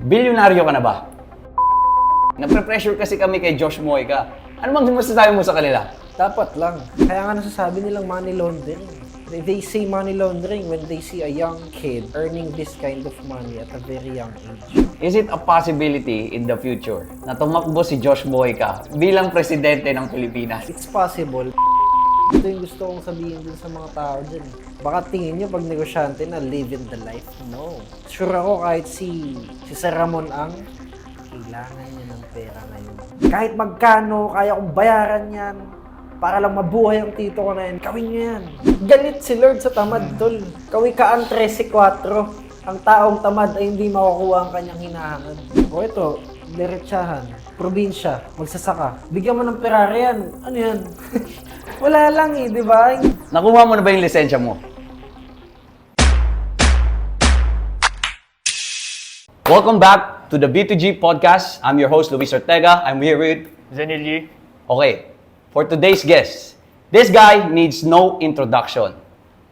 Bilyonaryo ka na ba? Napre-pressure kasi kami kay Josh Moyka. Ano bang masasabi mo sa kanila? Dapat lang. Kaya nga nasasabi nilang money laundering. They say money laundering when they see a young kid earning this kind of money at a very young age. Is it a possibility in the future na tumakbo si Josh Moyka bilang presidente ng Pilipinas? It's possible. Ito yung gusto kong sabihin din sa mga tao dyan. Baka tingin nyo pag negosyante na live in the life. No. Sure ako kahit si Sir Ramon Ang, kailangan niya ng pera ngayon. Kahit magkano, kaya kong bayaran yan. Para lang mabuhay ang tito ko na yan. Kawin nyo yan. Galit si Lord sa tamad, tol. Kawi ka ang 13-4. Ang taong tamad ay hindi makukuha ang kanyang hinahangad. O ito, diretsahan, probinsya, magsasaka. Bigyan mo ng Ferrari yan. Ano yan? Wala lang eh, di ba? Nakuha mo na ba yung lisensya mo? Welcome back to the B2G podcast. I'm your host, Luis Ortega. I'm here with Zenilji. Okay, for today's guest, this guy needs no introduction.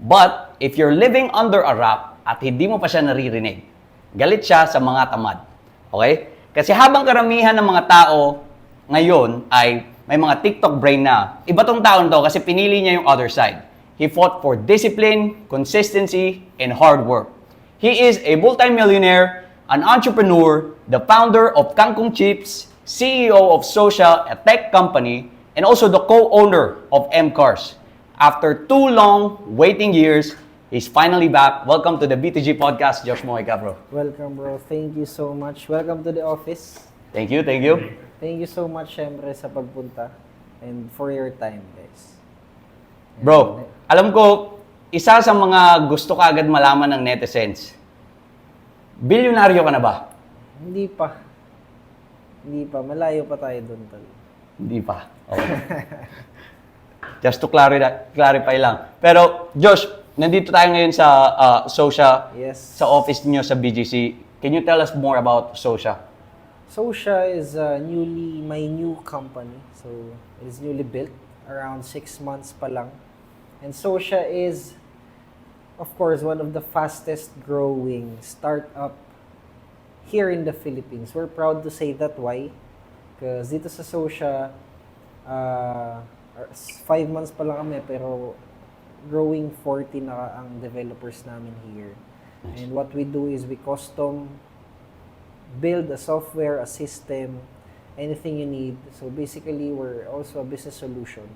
But if you're living under a rock at hindi mo pa siya naririnig, galit siya sa mga tamad. Okay? Kasi habang karamihan ng mga tao ngayon ay may mga TikTok brain na, iba tong taon to kasi pinili niya yung other side. He fought for discipline, consistency, and hard work. He is a multi-millionaire, an entrepreneur, the founder of Kangkong Chips, CEO of Social, a tech company, and also the co-owner of M-Cars. After 2 long waiting years, he's finally back. Welcome to the B2G podcast, Josh Moyka, bro. Welcome, bro. Thank you so much. Welcome to the office. Thank you, thank you. Thank you so much, syempre, sa pagpunta and for your time, guys. Bro, alam ko, isa sa mga gusto ka agad malaman ng netizens, bilyonaryo ka na ba? Hindi pa. Hindi pa. Malayo pa tayo doon, tol. Hindi pa. Okay. Just to clarify lang. Pero, Josh, nandito tayo ngayon sa Socia, Yes. sa office niyo sa BGC. Can you tell us more about Socia? Socia is my new company. So, it is newly built. Around 6 months pa lang. And Socia is, of course, one of the fastest growing startup here in the Philippines. We're proud to say that. Why? Because dito sa Socia, 5 months pa lang kami, pero growing 40 na ang developers namin here. Nice. And what we do is we custom build a software, a system, anything you need. So basically, we're also a business solution.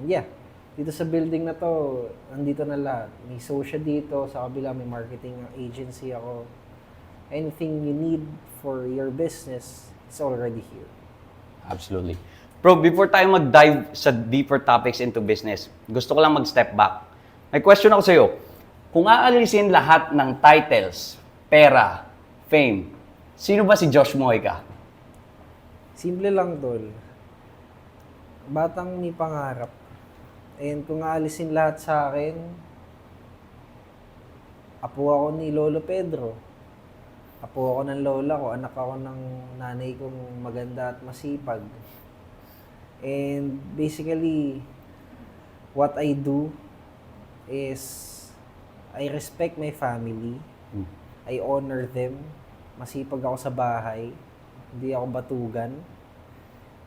And yeah, dito sa building na to, nandito na lahat. May Socia dito, sa kabila may marketing agency ako. Anything you need for your business, it's already here. Absolutely. Bro, before tayo mag-dive sa deeper topics into business, gusto ko lang mag-step back. May question ako sa'yo. Kung aalisin lahat ng titles, pera, fame, sino ba si Josh Moyka? Simple lang, tol. Batang may pangarap. And kung aalisin lahat sa akin, apo ako ni Lolo Pedro. Apo ako ng lola ko, anak ako ng nanay kong maganda at masipag. And basically, what I do is I respect my family. I honor them. Masipag ako sa bahay. Hindi ako batugan.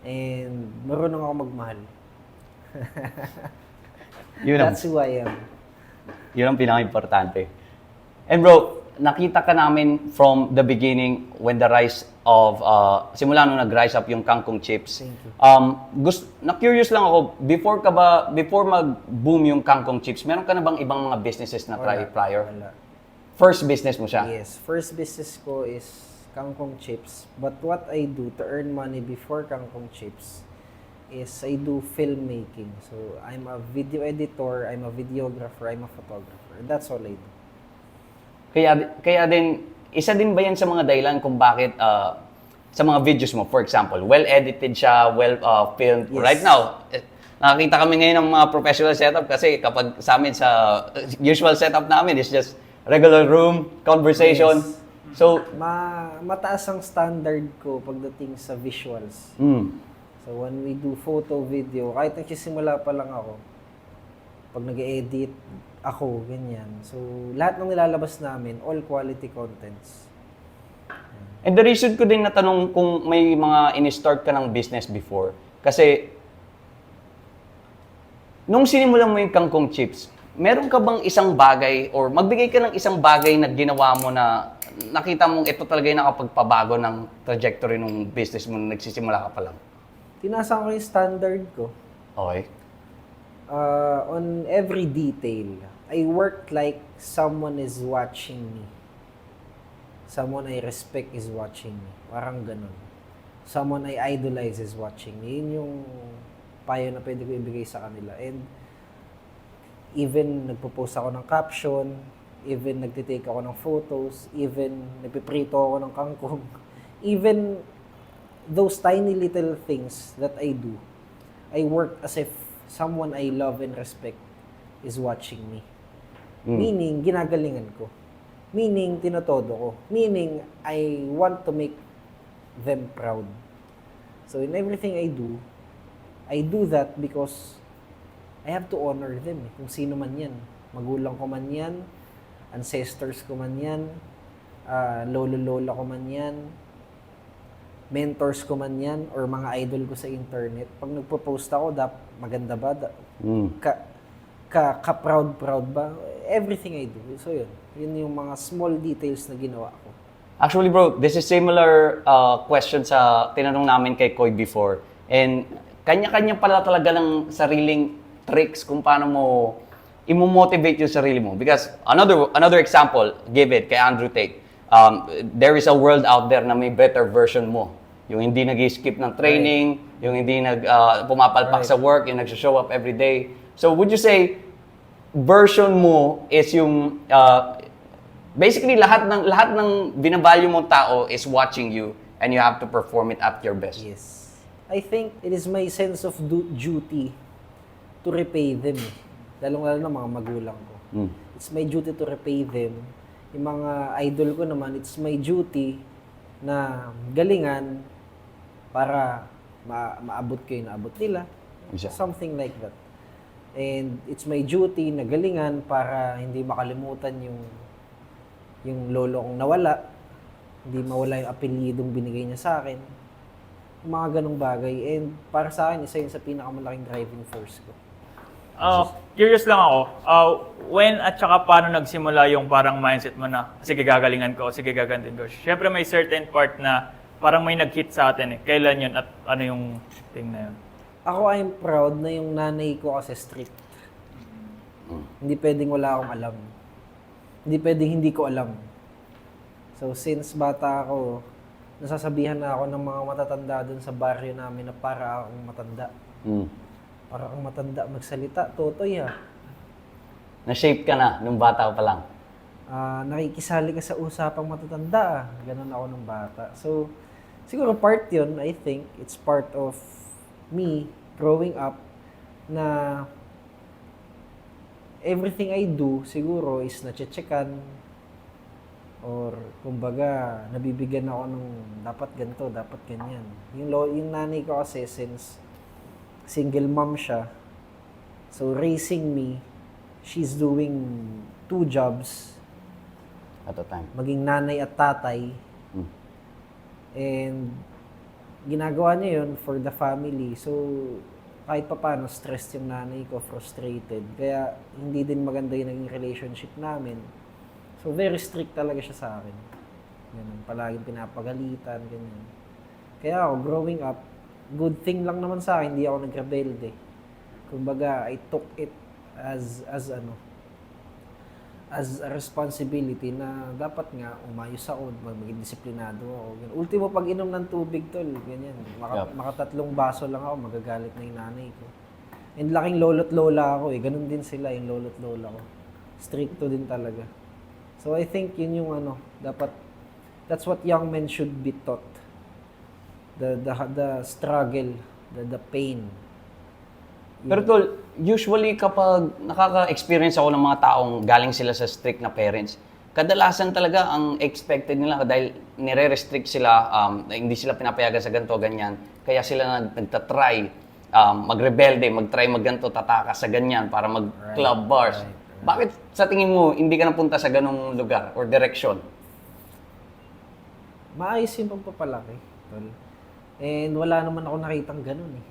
And marunong ako magmahal. That's who I am. Yun ang pinaka-importante. And bro, nakita ka namin from the beginning when the rise of, simula nung nag-rise up yung Kangkong Chips. Thank you. Na-curious lang ako, before mag-boom yung Kangkong Chips, meron ka na bang ibang mga businesses na try prior? Wala. First business mo siya? Yes. First business ko is Kangkong Chips. But what I do to earn money before Kangkong Chips is I do filmmaking. So, I'm a video editor, I'm a videographer, I'm a photographer. That's all I do. Kaya din, isa din ba yan sa mga dahilan kung bakit sa mga videos mo, for example, well-edited siya, well-filmed? Yes. Right now, nakakita kami ngayon ng mga professional setup kasi kapag sa amin sa usual setup namin is just regular room, conversation. Yes. So, Mataas ang standard ko pagdating sa visuals. So, when we do photo, video, kahit nagsisimula pa lang ako, pag nag-edit, ako, ganyan. So, lahat ng nilalabas namin, all quality contents. And the reason ko din natanong kung may mga in-start ka ng business before, kasi nung sinimulan mo yung Kangkong Chips, meron ka bang isang bagay or magbigay ka ng isang bagay na ginawa mo na nakita mong ito talaga yung nakapagpabago ng trajectory ng business mo nung nagsisimula ka pa lang? Tinasan ko yung standard ko. Okay. On every detail, I work like someone is watching me. Someone I respect is watching me. Parang ganun. Someone I idolize is watching me. Yun yung payo na pwede ko ibigay sa kanila. And even nagpo-post ako ng caption, even nagtitake ako ng photos, even nagpiprito ako ng kangkong, even those tiny little things that I do, I work as if someone I love and respect is watching me. Meaning, ginagalingan ko. Meaning, tinotodo ko. Meaning, I want to make them proud. So, in everything I do that because I have to honor them. Kung sino man yan. Magulang ko man yan, ancestors ko man yan, lolo-lola ko man yan, mentors ko man yan, or mga idol ko sa internet. Pag nagpo-post ako, maganda ba? Ka-proud ba? Everything I do. So yun. Yun yung mga small details na ginawa ko. Actually bro, this is similar question sa tinanong namin kay Koy before. And kanya-kanya pala talaga ng sariling tricks kung paano mo imo-motivate yung sarili mo. Because another example, give it kay Andrew Tate. There is a world out there na may better version mo. Yung hindi nag-skip ng training, yung hindi pumapalpak sa work, yung nag-show up every day. So would you say version mo is yung basically lahat ng binavalue mong tao is watching you and you have to perform it at your best. Yes. I think it is my sense of duty to repay them. Lalong-lalo na mga magulang ko. It's my duty to repay them. Yung mga idol ko naman, it's my duty na galingan para maabot ko yung naabot nila. Exactly. Something like that. And it's my duty na galingan para hindi makalimutan yung lolo kong nawala. Hindi mawala yung apelyidong binigay niya sa akin. Yung mga ganong bagay. And para sa akin, isa yun sa pinakamalaking driving force ko. Curious lang ako, when at saka paano nagsimula yung parang mindset mo na, sige gagalingan ko, sige gagantin ko. Siyempre may certain part na parang may nag-hit sa atin eh. Kailan yun at ano yung thing na yun? Ako, I'm proud na yung nanay ko kasi strict. Hindi pwedeng wala akong alam. Hindi pwedeng hindi ko alam. So, since bata ako, nasasabihan na ako ng mga matatanda dun sa baryo namin na para akong matanda. Para akong matanda magsalita. Totoy ha. Na-shape ka na nung bata pa lang. Nakikisali ka sa usapang matatanda. Ganun ako nung bata. So, siguro part yun, I think, it's part of me growing up na everything I do siguro is na-checkan or kumbaga nabibigyan ako ng dapat ganito, dapat ganyan. Yung nanay ko kasi since single mom siya, so raising me, she's doing 2 jobs At the time. maging nanay at tatay. And ginagawa niya yun for the family. So, kahit pa paano, stressed yung nanay ko, frustrated. Kaya, hindi din maganda yung naging relationship namin. So, very strict talaga siya sa akin. Ganun, palaging pinapagalitan, ganyan. Kaya ako, growing up, good thing lang naman sa akin, hindi ako nagrebelde. Kumbaga, I took it as a responsibility na dapat nga umayos ako, maging disiplinado ako. Ganun. Ultimo, pag inom ng tubig, tol, ganyan. Makatatlong baso lang ako, magagalit na yung nanay ko. And laking lolo't lola ako eh. Ganun din sila, yung lolo't lola ko. Stricto din talaga. So I think yun yung dapat, that's what young men should be taught. The struggle, the pain. Pero tol, usually kapag nakaka-experience ako ng mga taong galing sila sa strict na parents, kadalasan talaga ang expected nila dahil nire-restrict sila, hindi sila pinapayagan sa ganito, ganyan. Kaya sila nagtatry, magrebelde, magtry magganto, tataka sa ganyan para mag-club bars. Bakit sa tingin mo hindi ka napunta sa ganong lugar or direction? maayos yung pagpapalaki, tol. And wala naman ako nakitang ganun eh.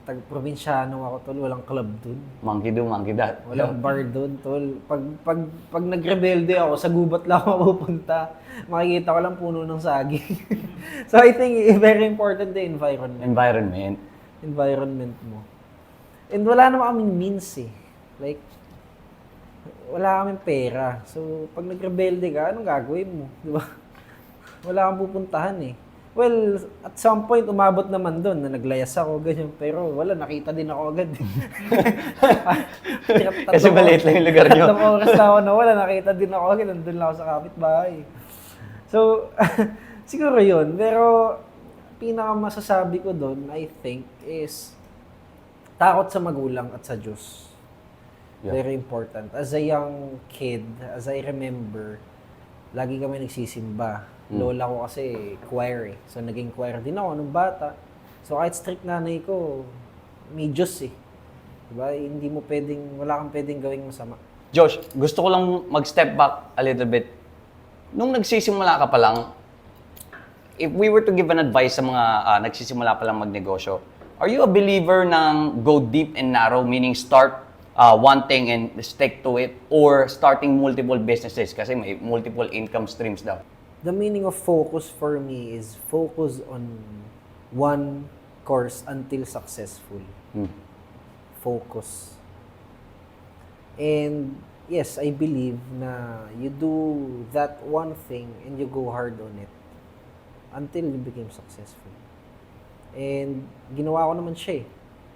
Tag-probinsyano ako, tol. Walang club dun. Monkey do, monkey that. Walang bar dun, tol. Pag nagrebelde ako, sa gubat lang ako pupunta. Makikita ko lang puno ng saging. So I think very important the environment mo. And wala naman kaming means eh. Like, wala kaming pera. So, pag nagrebelde ka, anong gagawin mo? Di ba? Wala kang pupuntahan eh. Well, at some point, umabot naman doon na naglayas ako, ganyan. Pero wala, nakita din ako agad. Kasi maliit lang yung lugar nyo. 3 oras na ako na wala, nakita din ako agad. Nandun lang ako sa kapitbahay. So, siguro yun. Pero, pinakamasasabi ko doon, I think, is takot sa magulang at sa Diyos. Yeah. Very important. As a young kid, as I remember, lagi kami nagsisimba. Lola ko kasi choir eh. So, naging choir din ako nung bata. So, kahit strict nanay ko, may Diyos eh. Diba? Hindi mo pwedeng, wala kang pwedeng gawing masama. Josh, gusto ko lang mag-step back a little bit. Nung nagsisimula ka pa lang, if we were to give an advice sa mga nagsisimula pa lang magnegosyo, are you a believer ng go deep and narrow, meaning start one thing and stick to it, or starting multiple businesses kasi may multiple income streams daw? The meaning of focus for me is focus on one course until successful. Focus. And yes, I believe na you do that one thing and you go hard on it until you became successful. And ginawa ko naman siya eh.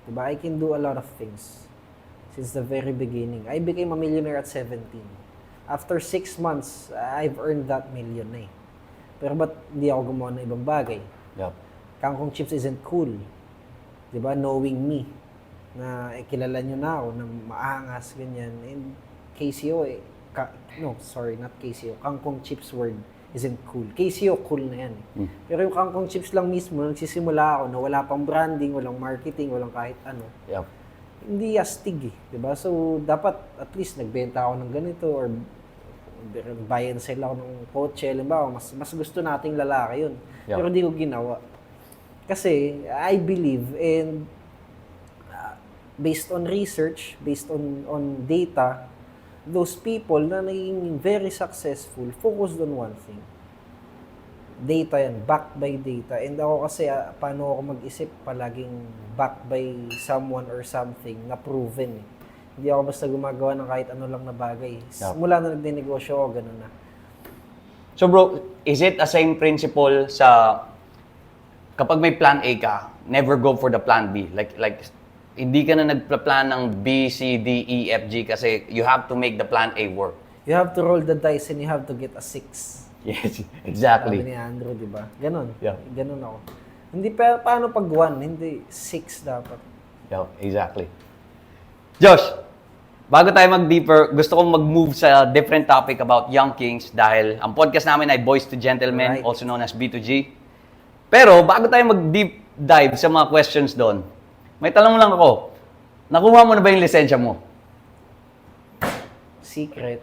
Diba? I can do a lot of things since the very beginning. I became a millionaire at 17. After 6 months, I've earned that million na eh. Pero ba't hindi ako gumawa ng ibang bagay? Yep. Kangkong chips isn't cool. Diba? Knowing me. Na kilala nyo na ako, na maangas, ganyan. And KCO eh. Not KCO. Kangkong chips word isn't cool. KCO cool na yan eh. Pero yung kangkong chips lang mismo, nagsisimula ako na wala pang branding, walang marketing, walang kahit ano. Yep. Hindi astig eh, 'di ba? So dapat at least nagbenta ako ng ganito or buy and sell ako ng kotse, halimbawa, mas gusto nating lalaki 'yun. Yeah. Pero hindi ko ginawa. Kasi I believe and based on research, based on data, those people na naging very successful focused on one thing. Data yan, backed by data. And ako kasi, paano ako mag-isip, palaging backed by someone or something na proven eh. Hindi ako basta gumagawa ng kahit ano lang na bagay. Mula na nagdenegosyo ako, ganun na. So bro, is it the same principle sa kapag may plan A ka, never go for the plan B? Like hindi ka na nagplan ng B, C, D, E, F, G kasi you have to make the plan A work. You have to roll the dice and you have to get a 6. Yes, exactly. Sabi ni Andrew, di ba? Ganon. Yeah. Ganon ako. Hindi paano pag 1? Hindi 6 dapat. Yeah, exactly. Josh, bago tayo mag-deeper, gusto kong mag-move sa different topic about Young Kings dahil ang podcast namin ay Boys to Gentlemen, Right. also known as B2G. Pero bago tayo mag-deep dive sa mga questions doon, may tanong lang ako. Nakuha mo na ba yung lisensya mo? Secret.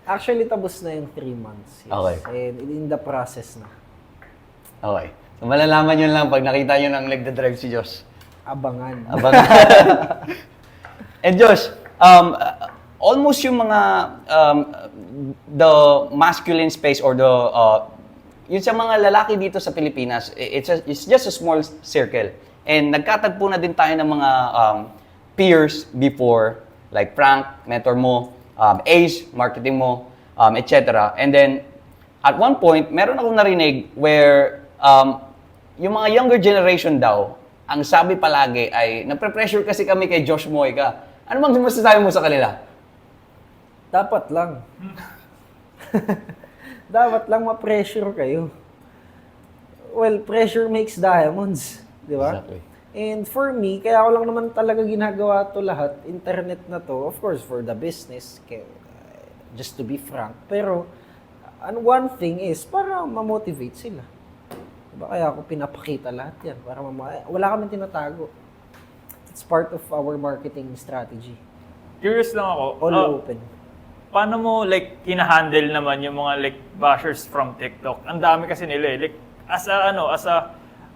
Actually, tapos na yung 3 months. Yes. Okay. And in the process na. Okay. So malalaman nyo lang pag nakita nyo ng nagda-drive si Josh. Abangan. And Josh, almost yung mga the masculine space or the yun sa mga lalaki dito sa Pilipinas, it's just a small circle. And nagkatagpo na din tayo ng mga peers before, like Frank, mentor mo, Ace, marketing mo, etc. And then, at one point, meron akong narinig where yung mga younger generation daw, ang sabi palagi ay, napre-pressure kasi kami kay Josh Moyka. Ano bang masasabi mo sa kanila? Dapat lang. Dapat lang ma-pressure kayo. Well, pressure makes diamonds. Di ba? Exactly. And for me, kaya ako lang naman talaga ginagawa to lahat, internet na to, of course, for the business, just to be frank. Pero, one thing is, para ma-motivate sila. Diba? Kaya ako pinapakita lahat yan. Para wala kami tinatago. It's part of our marketing strategy. Curious lang ako. All open. paano mo like kina-handle naman yung mga like bashers from TikTok? Ang dami kasi nila eh. Like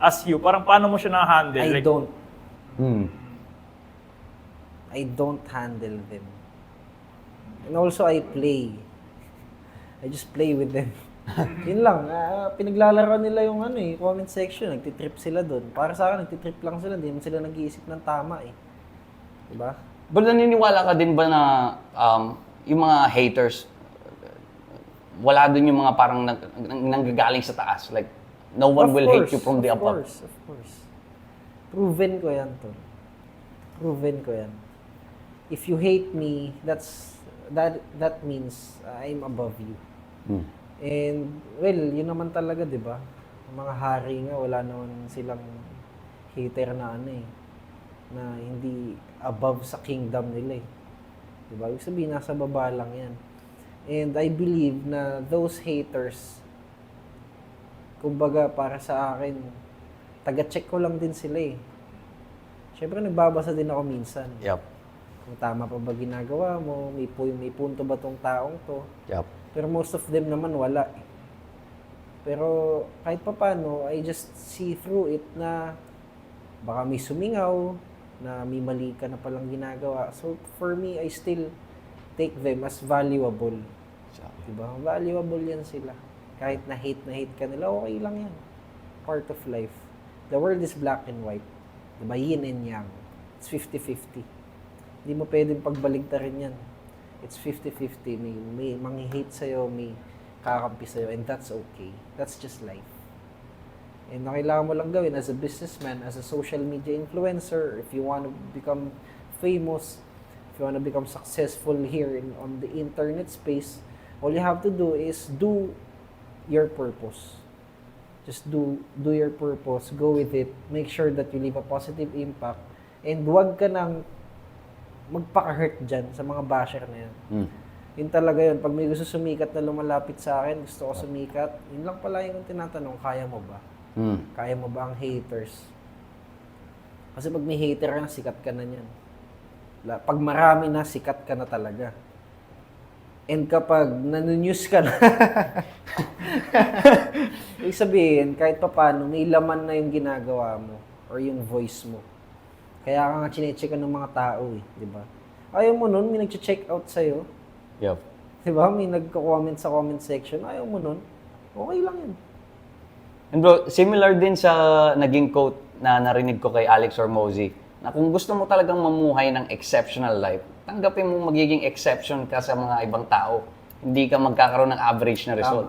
as you, parang paano mo siya na-handle? I Like, don't. Hmm. I don't handle them. And also, I play. I just play with them. Yun lang. Pinaglalaro nila yung comment section. Nagtitrip sila doon. Para sa akin, nagtitrip lang sila. Hindi naman sila nag-iisip ng tama eh. Diba? But naniniwala ka din ba na yung mga haters, wala dun yung mga parang nanggagaling sa taas? Like, no one will hate you from the above. Of course. Proven ko yan, Tol. Proven ko yan. If you hate me, that means I'm above you. Hmm. And, well, yun naman talaga, di ba? Ang mga hari nga, wala naman silang hater na na hindi above sa kingdom nila eh. Di ba? Ibig sabihin, nasa baba lang yan. And I believe na those haters, kumbaga para sa akin, taga-check ko lang din sila eh. Siyempre, nagbabasa din ako minsan. Yup. Kung tama pa ba ginagawa mo, may punto ba tong taong to. Yup. Pero most of them naman wala eh. Pero kahit pa paano, I just see through it na baka may sumingaw, na may mali ka na palang ginagawa. So for me, I still take them as valuable. Diba? Valuable yan sila. Kahit na hate ka nila, okay lang yan. Part of life. The world is black and white. Diba? Yin and yang. It's 50-50. Hindi mo pwedeng pagbaligtarin yan. It's 50-50. May manghihate sa'yo, may kakampi sa'yo, and that's okay. That's just life. And ang kailangan mo lang gawin as a businessman, as a social media influencer, if you want to become famous, if you want to become successful here on the internet space, all you have to do is do your purpose. Just do your purpose, go with it, make sure that you leave a positive impact, and huwag ka nang magpaka-hurt dyan sa mga basher na yan. Yun talaga yun. Pag may gusto sumikat na lumalapit sa akin, gusto ko sumikat, yun lang pala yung tinatanong, kaya mo ba? Kaya mo ba ang haters? Kasi pag may hater ka na, sikat ka na yan. Pag marami na, sikat ka na talaga. And kapag nanu-news ka na, ibig sabihin, kahit pa paano, may laman na yung ginagawa mo or yung voice mo. Kaya ka nga chinecheck ng mga tao eh, di ba? Ayaw mo nun, may nag-check out sa'yo. Yup. Di ba? May nagko-comment sa comment section. Ayaw mo nun. Okay lang yun. And bro, similar din sa naging quote na narinig ko kay Alex Hormozy, na kung gusto mo talagang mamuhay ng exceptional life, tanggapin mo magiging exception ka sa mga ibang tao. Hindi ka magkakaroon ng average na result.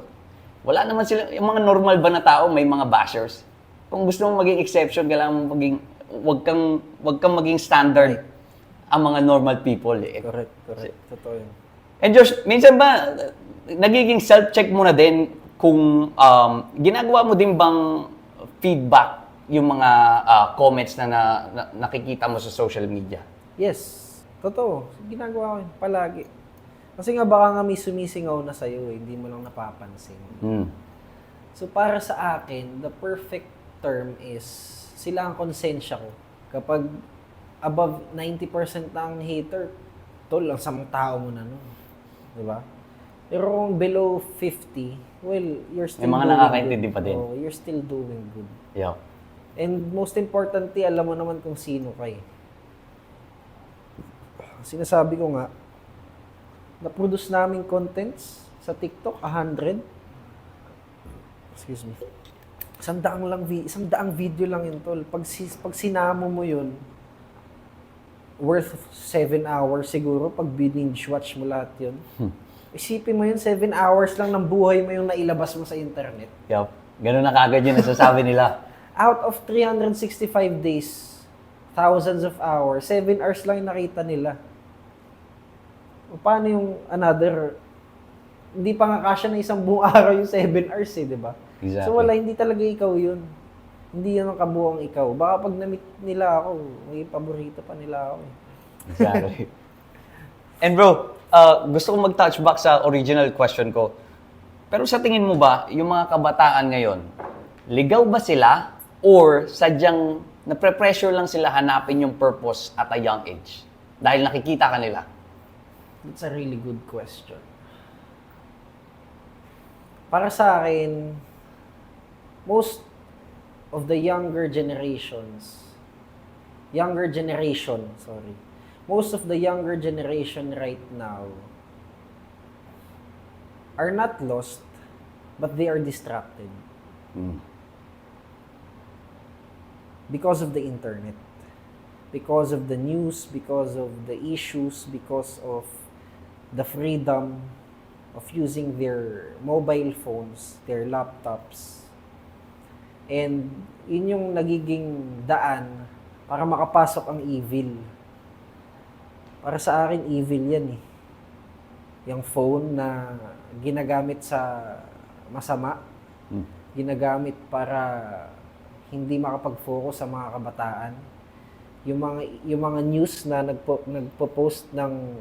Wala naman sila, yung mga normal ba na tao, may mga bashers. Kung gusto mo maging exception, kailangan mo maging, wag kang maging standard ang mga normal people. Eh. Correct. Totoo yun. And Josh, minsan ba, nagiging self-check mo na din kung ginagawa mo din bang feedback yung mga comments na nakikita mo sa social media? Yes. Totoo. Ginagawa ko yun palagi. Kasi nga baka nga may sumisingaw na sa'yo eh, hindi mo lang napapansin. So para sa akin, the perfect term is sila ang konsensya ko. Kapag above 90% na ang hater, tol, ang samang tao mo na nun. Diba? Pero kung below 50, well, you're still May mga doing nakakaintindi good. pa din. Oh, you're still doing good. Yeah. And most importantly, alam mo naman kung sino ka eh. Sinasabi ko nga, na-produce namin contents sa TikTok, 100. Excuse me. Isang daang video lang yun, tol. Pag sinamo mo yun, worth 7 hours siguro, pag binge watch mo lahat yun. Isipin mo yun, 7 hours lang ng buhay mo yung nailabas mo sa internet. Yup. Ganun na kagad yung nasasabi nila. Out of 365 days, thousands of hours, 7 hours lang yung nakita nila. O paano yung another, hindi pa nga kasya na isang buong araw yung 7 hours eh, di ba? Exactly. So wala, hindi talaga ikaw yun. Hindi yun ang kabuang ikaw. Baka pag na-meet nila ako, may paborito pa nila ako eh. Exactly. And bro, gusto kong mag-touch back sa original question ko. Pero sa tingin mo ba, yung mga kabataan ngayon, ligaw ba sila or sadyang napre-pressure lang sila hanapin yung purpose at a young age? Dahil nakikita ka nila. That's a really good question. Para sa akin, most of the most of the younger generation right now are not lost, but they are distracted because of the internet, because of the news, because of the issues, because of the freedom of using their mobile phones, their laptops. And yun yung nagiging daan para makapasok ang evil. Para sa akin, evil yan eh. Yung phone na ginagamit sa masama, ginagamit para hindi makapag-focus sa mga kabataan. Yung mga news na nagpo-post ng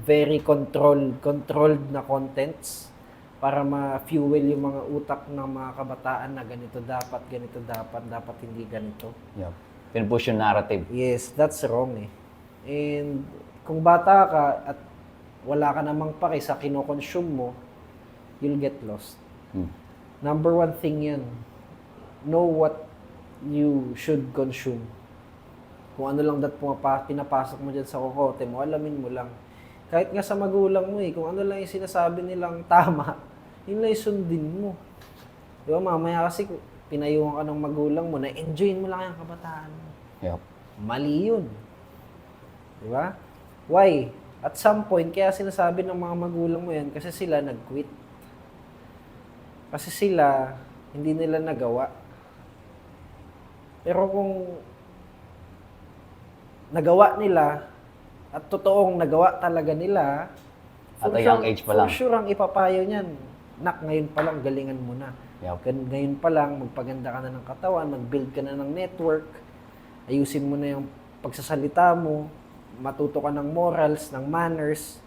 very controlled na contents para ma-fuel yung mga utak ng mga kabataan na ganito dapat hindi ganito. Yeah. Pinupush yung narrative. Yes, that's wrong eh. And kung bata ka at wala ka namang pake sa kino-consume mo, you'll get lost. Number one thing yan, know what you should consume. Kung ano lang pinapasok mo dyan sa kokote mo, alamin mo lang. Kahit nga sa magulang mo eh, kung ano lang yung sinasabi nilang tama, yun lang yung sundin mo. Di ba, mamaya kasi pinayuhan ka ng magulang mo na enjoyin mo lang yung kabataan mo. Yep. Mali yun. Di ba? Why? At some point, kaya sinasabi ng mga magulang mo yan, kasi sila nag-quit. Kasi sila, hindi nila nagawa. Pero kung nagawa nila, at totoong nagawa talaga nila, At a young age pa lang. For sure ang ipapayo niyan, nak, ngayon pa lang, galingan mo na. Yep. Ngayon pa lang, magpaganda ka na ng katawan, mag-build ka na ng network, ayusin mo na yung pagsasalita mo, matuto ka ng morals, ng manners.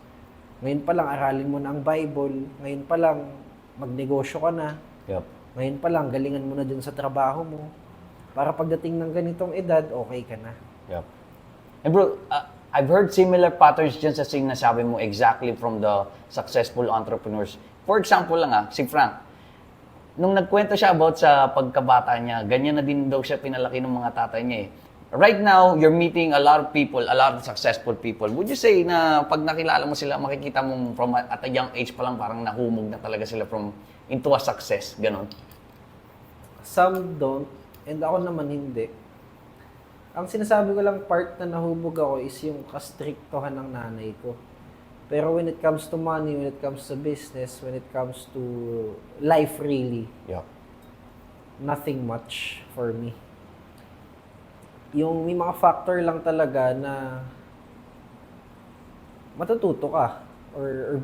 Ngayon pa lang, aralin mo na ang Bible. Ngayon pa lang, magnegosyo ka na. Yep. Ngayon pa lang, galingan mo na dun sa trabaho mo. Para pagdating ng ganitong edad, okay ka na. Yep. And bro, I've heard similar patterns dyan sa sinasabi mo exactly from the successful entrepreneurs. For example lang si Frank, nung nagkwento siya about sa pagkabata niya, ganyan na din daw siya pinalaki ng mga tatay niya eh. Right now, you're meeting a lot of people, a lot of successful people. Would you say na pag nakilala mo sila, makikita mo from at a young age pa lang parang nahumog na talaga sila from into a success, ganon? Some don't, and ako naman hindi. Ang sinasabi ko lang part na nahubog ako is yung kastriktohan ng nanay ko. Pero when it comes to money, when it comes to business, when it comes to life really, Yeah. nothing much for me. Yung may mga factor lang talaga na matututo ka or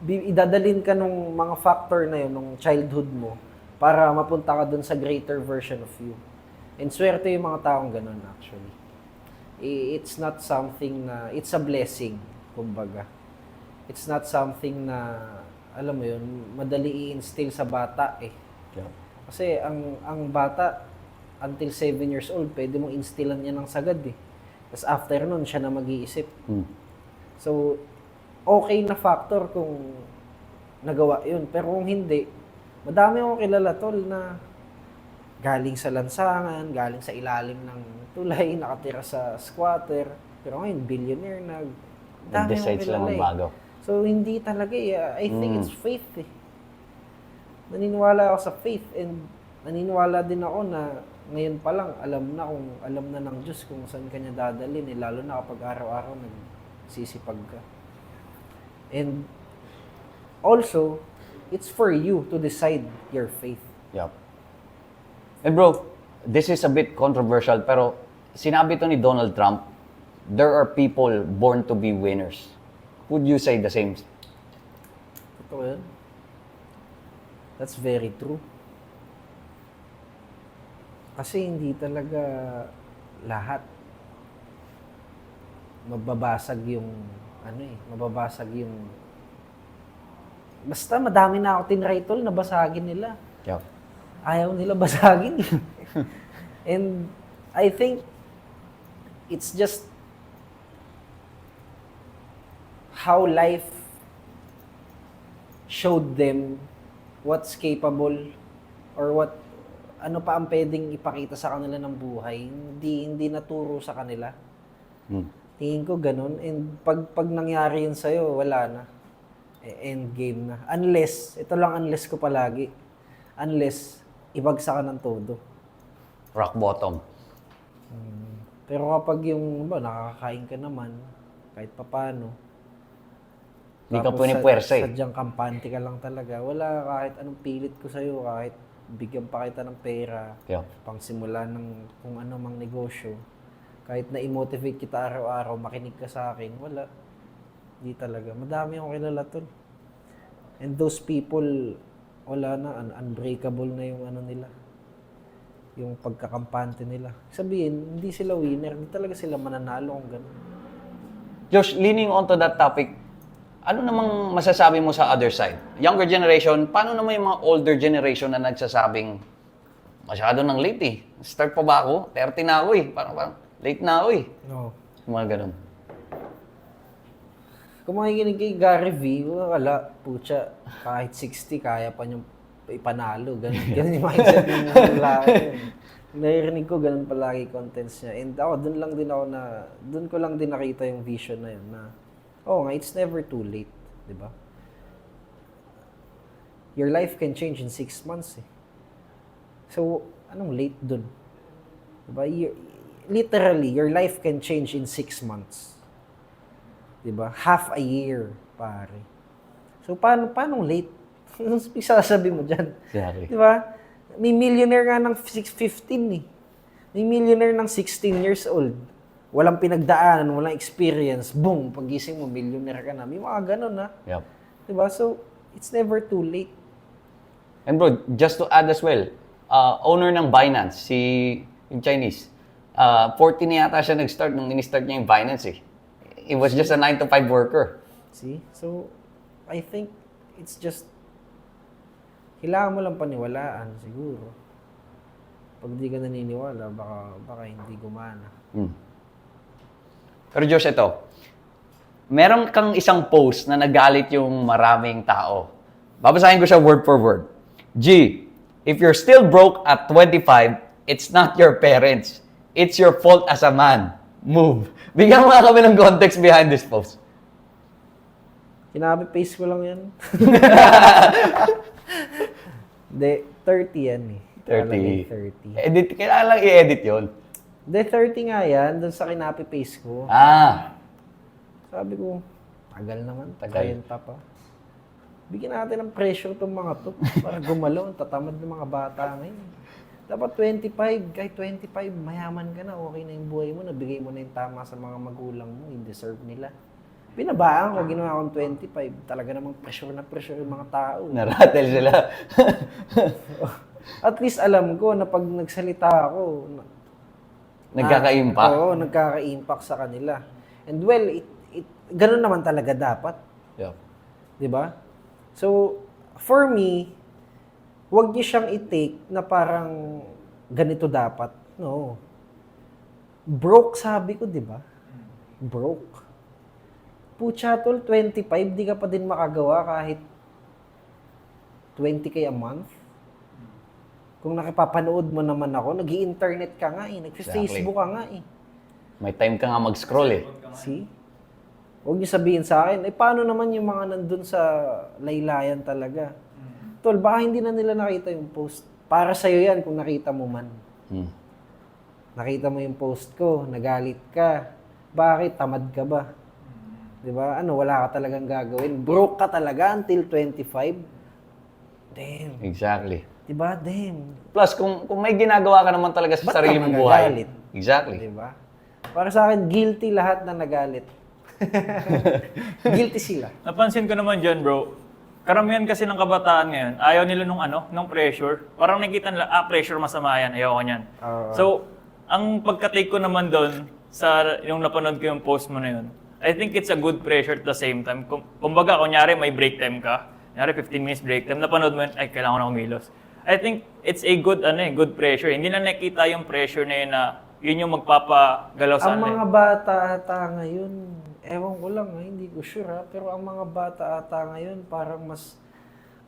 idadalin ka nung mga factor na yun nung childhood mo para mapunta ka dun sa greater version of you. And swerte yung mga taong ganun actually. It's not something na, it's a blessing, kumbaga. It's not something na, alam mo yun, madali i-instill sa bata eh. Yeah. Kasi ang bata, until 7 years old, pwede mong instillan niya ng sagad eh. Tapos after nun, siya na mag-iisip. So, okay na factor kung nagawa yun. Pero kung hindi, madami akong kilala tol na galing sa lansangan, galing sa ilalim ng tulay, nakatira sa squatter. Pero ngayon, billionaire na. Dami Nag-decide sila magbago. So, hindi talaga eh. I think it's faith eh. Naniniwala ako sa faith and naniniwala din ako na ngayon pa lang, alam na ng Diyos kung saan kanya dadalhin eh. Lalo na kapag araw-araw nagsisipag ka. And also, it's for you to decide your faith. Yep. And bro, this is a bit controversial, pero sinabi to ni Donald Trump, there are people born to be winners. Would you say the same? Totoo yun. That's very true. Kasi hindi talaga lahat mababasag yung basta madami na ako tinry tol na basagin nila. Yep. Ayaw nila basagin. And I think it's just how life showed them what's capable or ano pa ang pwedeng ipakita sa kanila ng buhay, hindi naturo sa kanila. Tingin ko ganun. And pag nangyari yun sa'yo, wala na. End game na. Unless ko palagi. Unless, ibagsak ka ng todo. Rock bottom. Pero kapag nakakakain ka naman, kahit papano, Hindi ka tapos punipuwersa eh. sadyang kampante ka lang talaga. Wala kahit anong pilit ko sa'yo, kahit bigyan pa kita ng pera, Yeah. pang simula ng kung ano mang negosyo. Kahit na-motivate kita araw-araw, makinig ka sa akin, wala. Hindi talaga. Madami akong kilala tol. And those people, wala na, unbreakable na yung ano nila. Yung pagkakampante nila. Sabihin, hindi sila winner, hindi talaga sila mananalo kung gano'n. Josh, leaning onto that topic, ano namang masasabi mo sa other side? Younger generation, paano naman yung mga older generation na nagsasabing, masyado nang late eh. Start pa ba ako? 30 na ako eh. Parang late na ako eh. No. Mga ganun. Kung makikinig kay Gary V, wala, putya, kahit 60, kaya pa niyong ipanalo. Ganun yung mindset ng lalaki. Naririnig ko, ganun palagi contents niya. And ako, doon ko lang din nakita yung vision na yun na, it's never too late, di ba? Your life can change in 6 months eh. So, anong late dun? Diba? Literally, your life can change in 6 months. Diba? Half a year, pare. So, paano late? Anong sasabi mo dyan? Exactly. Diba? May millionaire nga ng 15 eh. May millionaire ng 16 years old. Walang pinagdaanan, walang experience. Boom! Pagising mo, millionaire ka na. May mga ganun ha. Yep. Diba? So, it's never too late. And bro, just to add as well, owner ng Binance, yung Chinese, 14 na yata siya nag-start nung in-start niya yung Binance eh. He was just a 9-to-5 worker. See? So, I think it's just, kailangan mo lang paniwalaan siguro. Pag di ka naniniwala, baka hindi gumana. Pero Josh, ito, meron kang isang post na nagalit yung maraming tao. Babasahin ko siya word for word. G, if you're still broke at 25, it's not your parents. It's your fault as a man. Move. Bigyan mo nga kami ng context behind this post. Kinabi-paste ko lang yan. Hindi, 30 yan eh. 30. 30. Edit, kailangan lang i-edit yun. Hindi, 30 nga yan, dun sa kinapi-paste ko. Sabi ko, tagal naman, Tagal. 30 pa. Bigyan natin ng pressure itong mga to para gumalaw. Tatamad ng mga bata ngayon. Dapat 25, kahit 25, mayaman ka na, okay na yung buhay mo, nabigay mo na yung tama sa mga magulang mo, yung deserve nila. Binabaan ko, ginawa akong 25, talaga namang pressure na pressure yung mga tao. Naratel sila. At least alam ko na pag nagsalita ako, Nagkaka-impact. Oo, nagkaka-impact sa kanila. And well, ganun naman talaga dapat. Yep. 'Di ba? So, for me, wag niyo siyang i-take na parang ganito dapat. No. Broke sabi ko, 'di ba? Broke. Pucha tol, 25, di ka pa din makagawa kahit 20K a month. Kung nakipapanood mo naman ako, nag-i-internet ka nga eh, nag-Facebook ka nga eh. May time ka nga mag-scroll eh. See? Huwag niyo sabihin sa akin, paano naman yung mga nandun sa laylayan talaga? Tol, baka hindi na nila nakita yung post. Para sa'yo yan kung nakita mo man. Nakita mo yung post ko, nagalit ka. Bakit? Tamad ka ba? Diba? Wala ka talagang gagawin. Broke ka talaga until 25. Damn. Exactly. Diba? Damn. Plus, kung may ginagawa ka naman talaga sa Ba't sarili ka mong buhay. magagalit? Exactly. Diba? Para sa akin, guilty lahat na nagalit. Guilty sila. Napansin ko naman dyan, bro. Karamihan kasi ng kabataan ngayon, ayaw nila nung pressure. Parang nakikita nila, pressure masama yan, ayaw ko niyan. So, ang pagka-take ko naman doon, yung napanood ko yung post mo na yun, I think it's a good pressure at the same time. Kumbaga, kunyari may break time ka, kunyari 15 minutes break time, napanood mo yun, kailangan ko na kumilos. I think it's a good good pressure. Hindi na nakita yung pressure na yun yung magpapagalaw sa Ang mga bata ata ngayon, Ewan ko lang, hindi ko sure ha. Pero ang mga bata ata ngayon, parang mas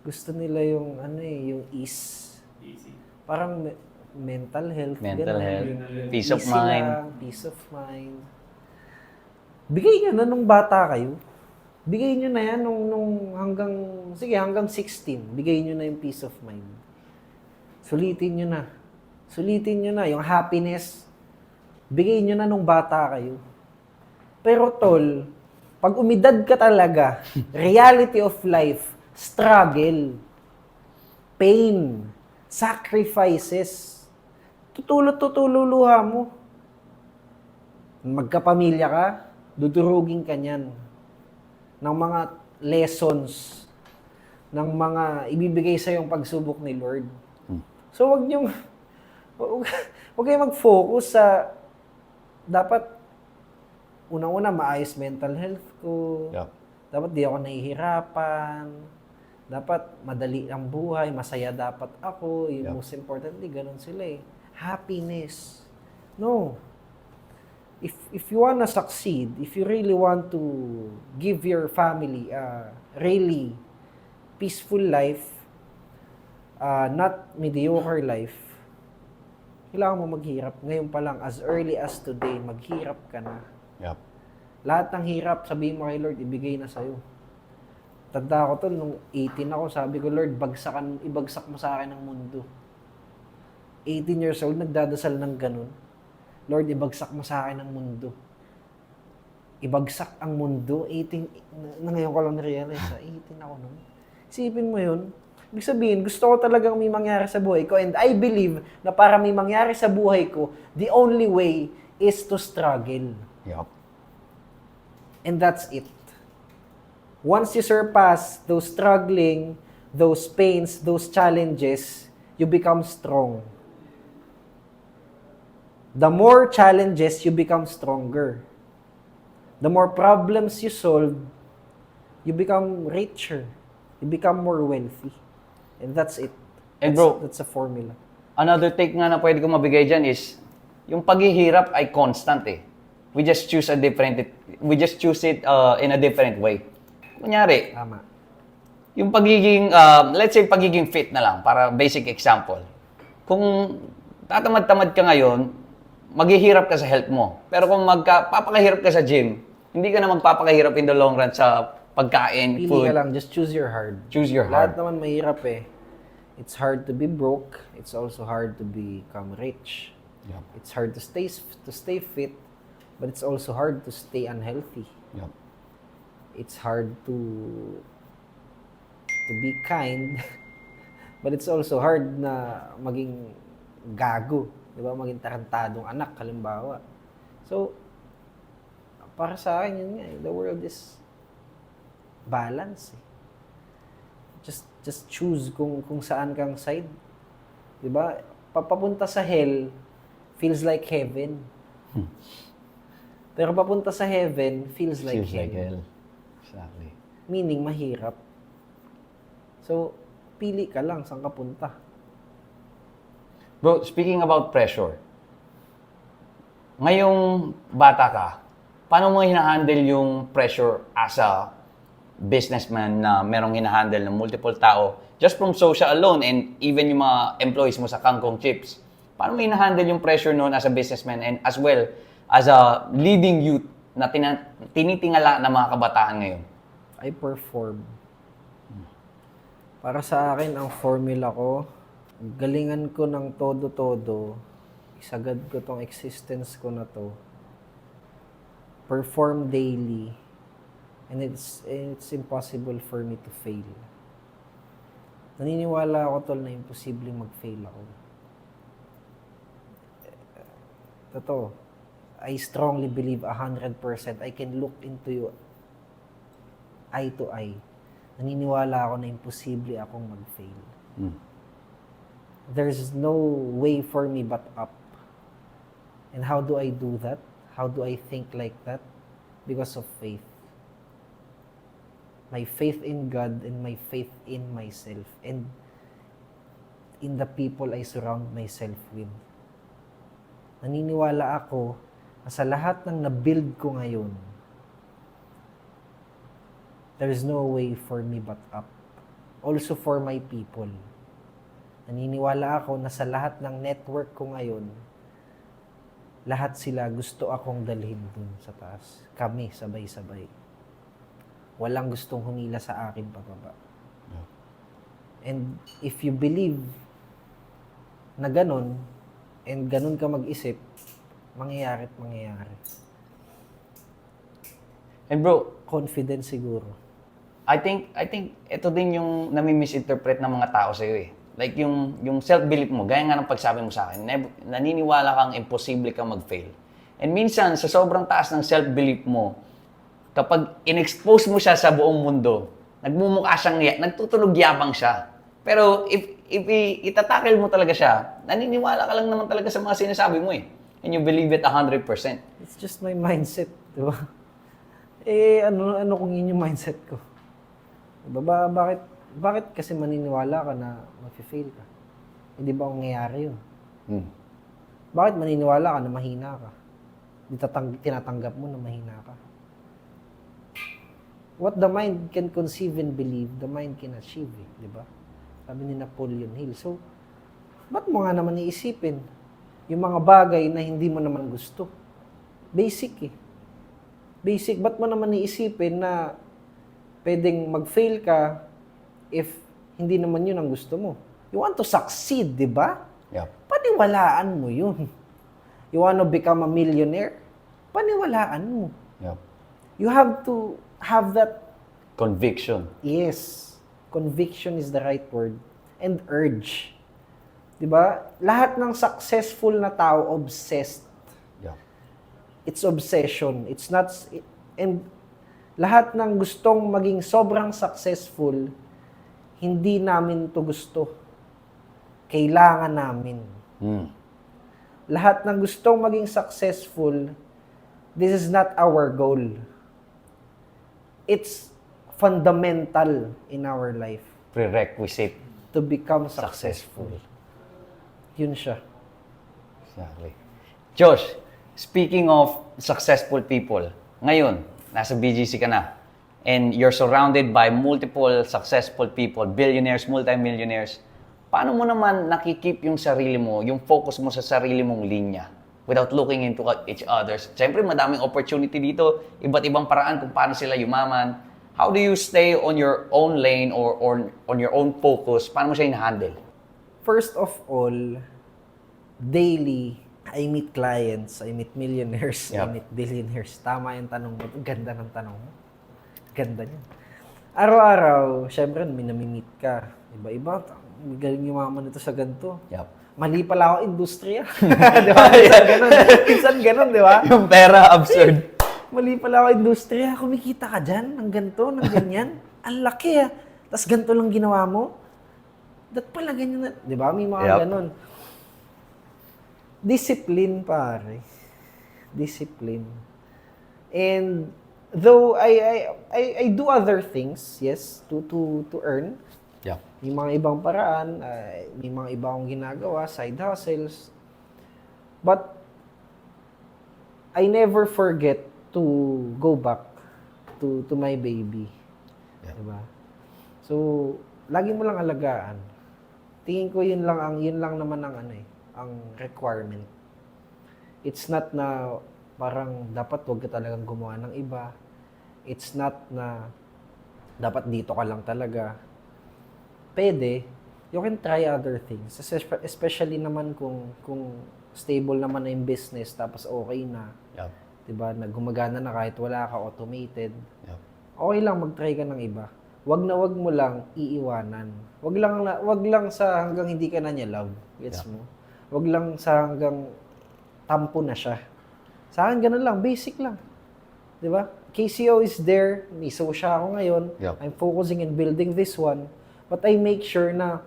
gusto nila yung yung ease. Easy. Parang mental health. Mental ganun. health, Yung peace of easy mind. lang, peace of mind. Bigay nyo na nung bata kayo. Bigay nyo na yan nung hanggang 16. Bigay nyo na yung peace of mind. Sulitin nyo na. Sulitin nyo na. Yung happiness, bigay nyo na nung bata kayo. Pero tol, pag umidad ka talaga, reality of life, struggle, pain, sacrifices, tutulot-tutulo luha mo. Magkapamilya ka, dudurugin ka niyan ng mga lessons, ng mga ibibigay sa yung pagsubok ni Lord. So wag kayong mag-focus sa dapat unang-una maayos mental health ko. Yup. Dapat di ako nahihirapan. Dapat madali ang buhay, masaya dapat ako. Yung Yup. most importantly, ganun sila eh. Happiness. No. If you wanna succeed, if you really want to give your family a really peaceful life, not mediocre life, kailangan mo maghirap. Ngayon pa lang, as early as today, maghirap ka na. Yup. Lahat ng hirap, sabihin mo kay Lord, ibigay na sa'yo. Tanda ko to, nung 18 ako, sabi ko, Lord, ibagsak mo sa akin ang mundo. 18 years old, nagdadasal ng ganun. Lord, ibagsak mo sa akin ang mundo. Ibagsak ang mundo. 18, na ngayon ko lang na-realize, 18 ako nun. Isipin mo yun. Ibig sabihin, gusto ko talagang may mangyari sa buhay ko. And I believe na para may mangyari sa buhay ko, the only way is to struggle. Yup. And that's it. Once you surpass those struggling, those pains, those challenges, you become strong. The more challenges, you become stronger. The more problems you solve, you become richer. You become more wealthy. And that's it. And bro, That's a formula. another take nga na pwede ko mabigay dyan is, yung paghihirap ay constant eh. We just choose it in a different way. Kunyari, Tama. yung pagiging, let's say pagiging fit na lang, para basic example. Kung tatamad-tamad ka ngayon, maghihirap ka sa health mo. Pero kung papakahirap ka sa gym, hindi ka na magpapakahirap in the long run sa pagkain, Pili food. ka lang, just choose your hard. Choose your Lahat hard. naman mahirap eh. It's hard to be broke. It's also hard to become rich. Yup. It's hard to stay fit, but it's also hard to stay unhealthy. Yup. It's hard to be kind, but it's also hard na maging gago, 'di ba? Maging tarantadong anak halimbawa. So para sa akin yun nga, the world is balance. Eh. Just choose kung saan kang side. 'Di ba? Papunta sa hell feels like heaven. Pero papunta sa heaven feels like Feels like hell. hell. Exactly. Meaning mahirap. So, pili ka lang saan ka punta. Bro, speaking about pressure, ngayong bata ka, paano mo hinahandle yung pressure as a businessman na merong hinahandle ng multiple tao just from social alone and even yung mga employees mo sa Kangkong Chips? Paano mo hinahandle yung pressure noon as a businessman and as well as a leading youth na tinitingala ng mga kabataan ngayon? I perform. Para sa akin, ang formula ko, galingan ko ng todo-todo, isagad ko tong existence ko na to, perform daily, and it's impossible for me to fail. Naniniwala ako tol na imposibleng mag-fail ako. Totoo. I strongly believe 100% I can look into you eye to eye. Naniniwala ako na imposible akong mag-fail. There's no way for me but up. And how do I do that? How do I think like that? Because of faith. My faith in God and my faith in myself and in the people I surround myself with. Naniniwala ako na sa lahat ng na-build ko ngayon, There's no way for me but up. Also for my people. Naniniwala ako na sa lahat ng network ko ngayon, lahat sila gusto akong dalhin dun sa taas. Kami, sabay-sabay. Walang gustong humila sa akin pababa. And if you believe na ganun, and ganun ka mag-isip, mangyayari at mangyayari. And bro, Confidence siguro. I think ito din yung nami-misinterpret ng mga tao sa iyo eh. Like yung self-belief mo, gaya nga ng pagsabi mo sa akin, naniniwala kang imposible kang mag-fail. And minsan, sa sobrang taas ng self-belief mo, kapag in-expose mo siya sa buong mundo, nagmumukha siyang, nagtutunog yabang siya. Pero if itatakil mo talaga siya, naniniwala ka lang naman talaga sa mga sinasabi mo eh. And you believe it 100%. It's just my mindset, di ba? Ano kung yun yung mindset ko? Diba, bakit kasi maniniwala ka na mag-fail ka? Hindi ba nangyayari yun? Bakit maniniwala ka na mahina ka? Tinatanggap mo na mahina ka? What the mind can conceive and believe, the mind can achieve, di ba? Sabi ni Napoleon Hill. So, ba't mo nga naman iisipin yung mga bagay na hindi mo naman gusto? Basic eh. Basic, ba't mo naman iisipin na pwedeng mag-fail ka if hindi naman yun ang gusto mo? You want to succeed, di ba? Yep. Paniwalaan mo yun. You want to become a millionaire? Paniwalaan mo. Yep. You have to have that, Conviction. yes, conviction is the right word, and urge. Di ba? Lahat ng successful na tao, obsessed. Yep. It's obsession. It's not, and lahat ng gustong maging sobrang successful, hindi namin to gusto. Kailangan namin. Lahat ng gustong maging successful, this is not our goal. It's fundamental in our life Prerequisite. to become successful. Yun siya. Exactly. Josh, speaking of successful people, ngayon, nasa BGC ka na, and you're surrounded by multiple successful people, billionaires, multimillionaires, paano mo naman nakikip yung sarili mo, yung focus mo sa sarili mong linya without looking into each others? Siyempre, madaming opportunity dito, iba't ibang paraan kung paano sila yumaman. How do you stay on your own lane or on your own focus? Paano mo siya in-handle? First of all, daily, I meet clients, I meet millionaires, I Yep. meet billionaires. Tama yung tanong mo. Ganda ng tanong mo. Ganda niya. Araw-araw, syempre, may nami-meet ka. Iba-iba. Galing yumaman ito sa ganito. Yep. Mali pala ako industriya. Di ba? Minsan ganun. Minsan ganun, di ba? Yung pera, absurd. Mali pala ako industriya. Kumikita ka dyan ng ganito, ng ganyan. Ang laki ah. Tapos ganito lang ginawa mo. Dat pala ganyan na. Di ba? May mga Yep. ganun. Discipline, pare. Discipline. And though I do other things, yes, to earn. Yeah. May mga ibang paraan, may mga iba akong ginagawa, side hustles. But I never forget to go back to my baby. Yeah. Diba? So, lagi mo lang alagaan. Tingin ko yun lang naman ang requirement. It's not na parang dapat wag ka talagang gumawa ng iba. It's not na dapat dito ka lang talaga. Pwede, you can try other things. Especially naman kung stable naman na yung business tapos okay na. Yep. Diba? Gumagana na kahit wala ka, automated. Yep. Okay lang mag-try ka ng iba. Wag mo lang iiwanan. Wag lang sa hanggang hindi ka na niya love. Gets mo? Wag lang sa hanggang tampo na siya. Sa akin ganun lang, basic lang. 'Di ba? KCO is there, may sosya ako ngayon. Yep. I'm focusing in building this one. But I make sure na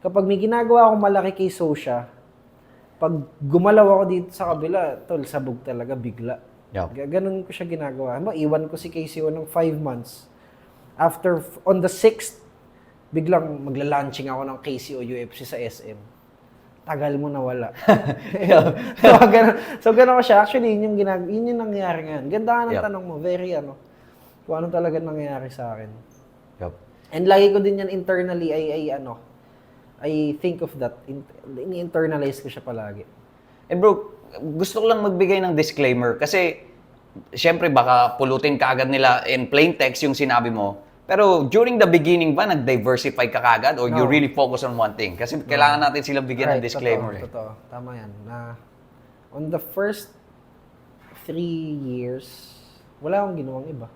kapag may ginagawa akong malaki kay sosya, pag gumalaw ako dito sa kabila, tol, sabog talaga, bigla. Yep. Ganun ko siya ginagawa. Iwan ko si KCO ng 5 months. After, on the 6th, biglang magla-launching ako ng KCO UFC sa SM. Tagal mo na wala. So, ganun ko siya. Actually, yun yung nangyayari ngayon. Ganda ka ng Yep. tanong mo. Very, kung ano talaga nangyayari sa akin. Yup. And lagi ko din yan internally, I think of that. Ini-internalize ko siya palagi. And bro, gusto ko lang magbigay ng disclaimer kasi syempre baka pulutin ka agad nila in plain text yung sinabi mo. Pero during the beginning ba, nag-diversify ka kagad or you No. really focus on one thing? Kasi kailangan natin silang bigyan ng disclaimer. Totoo. Tama yan. Na on the first 3 years, wala akong ginawang iba.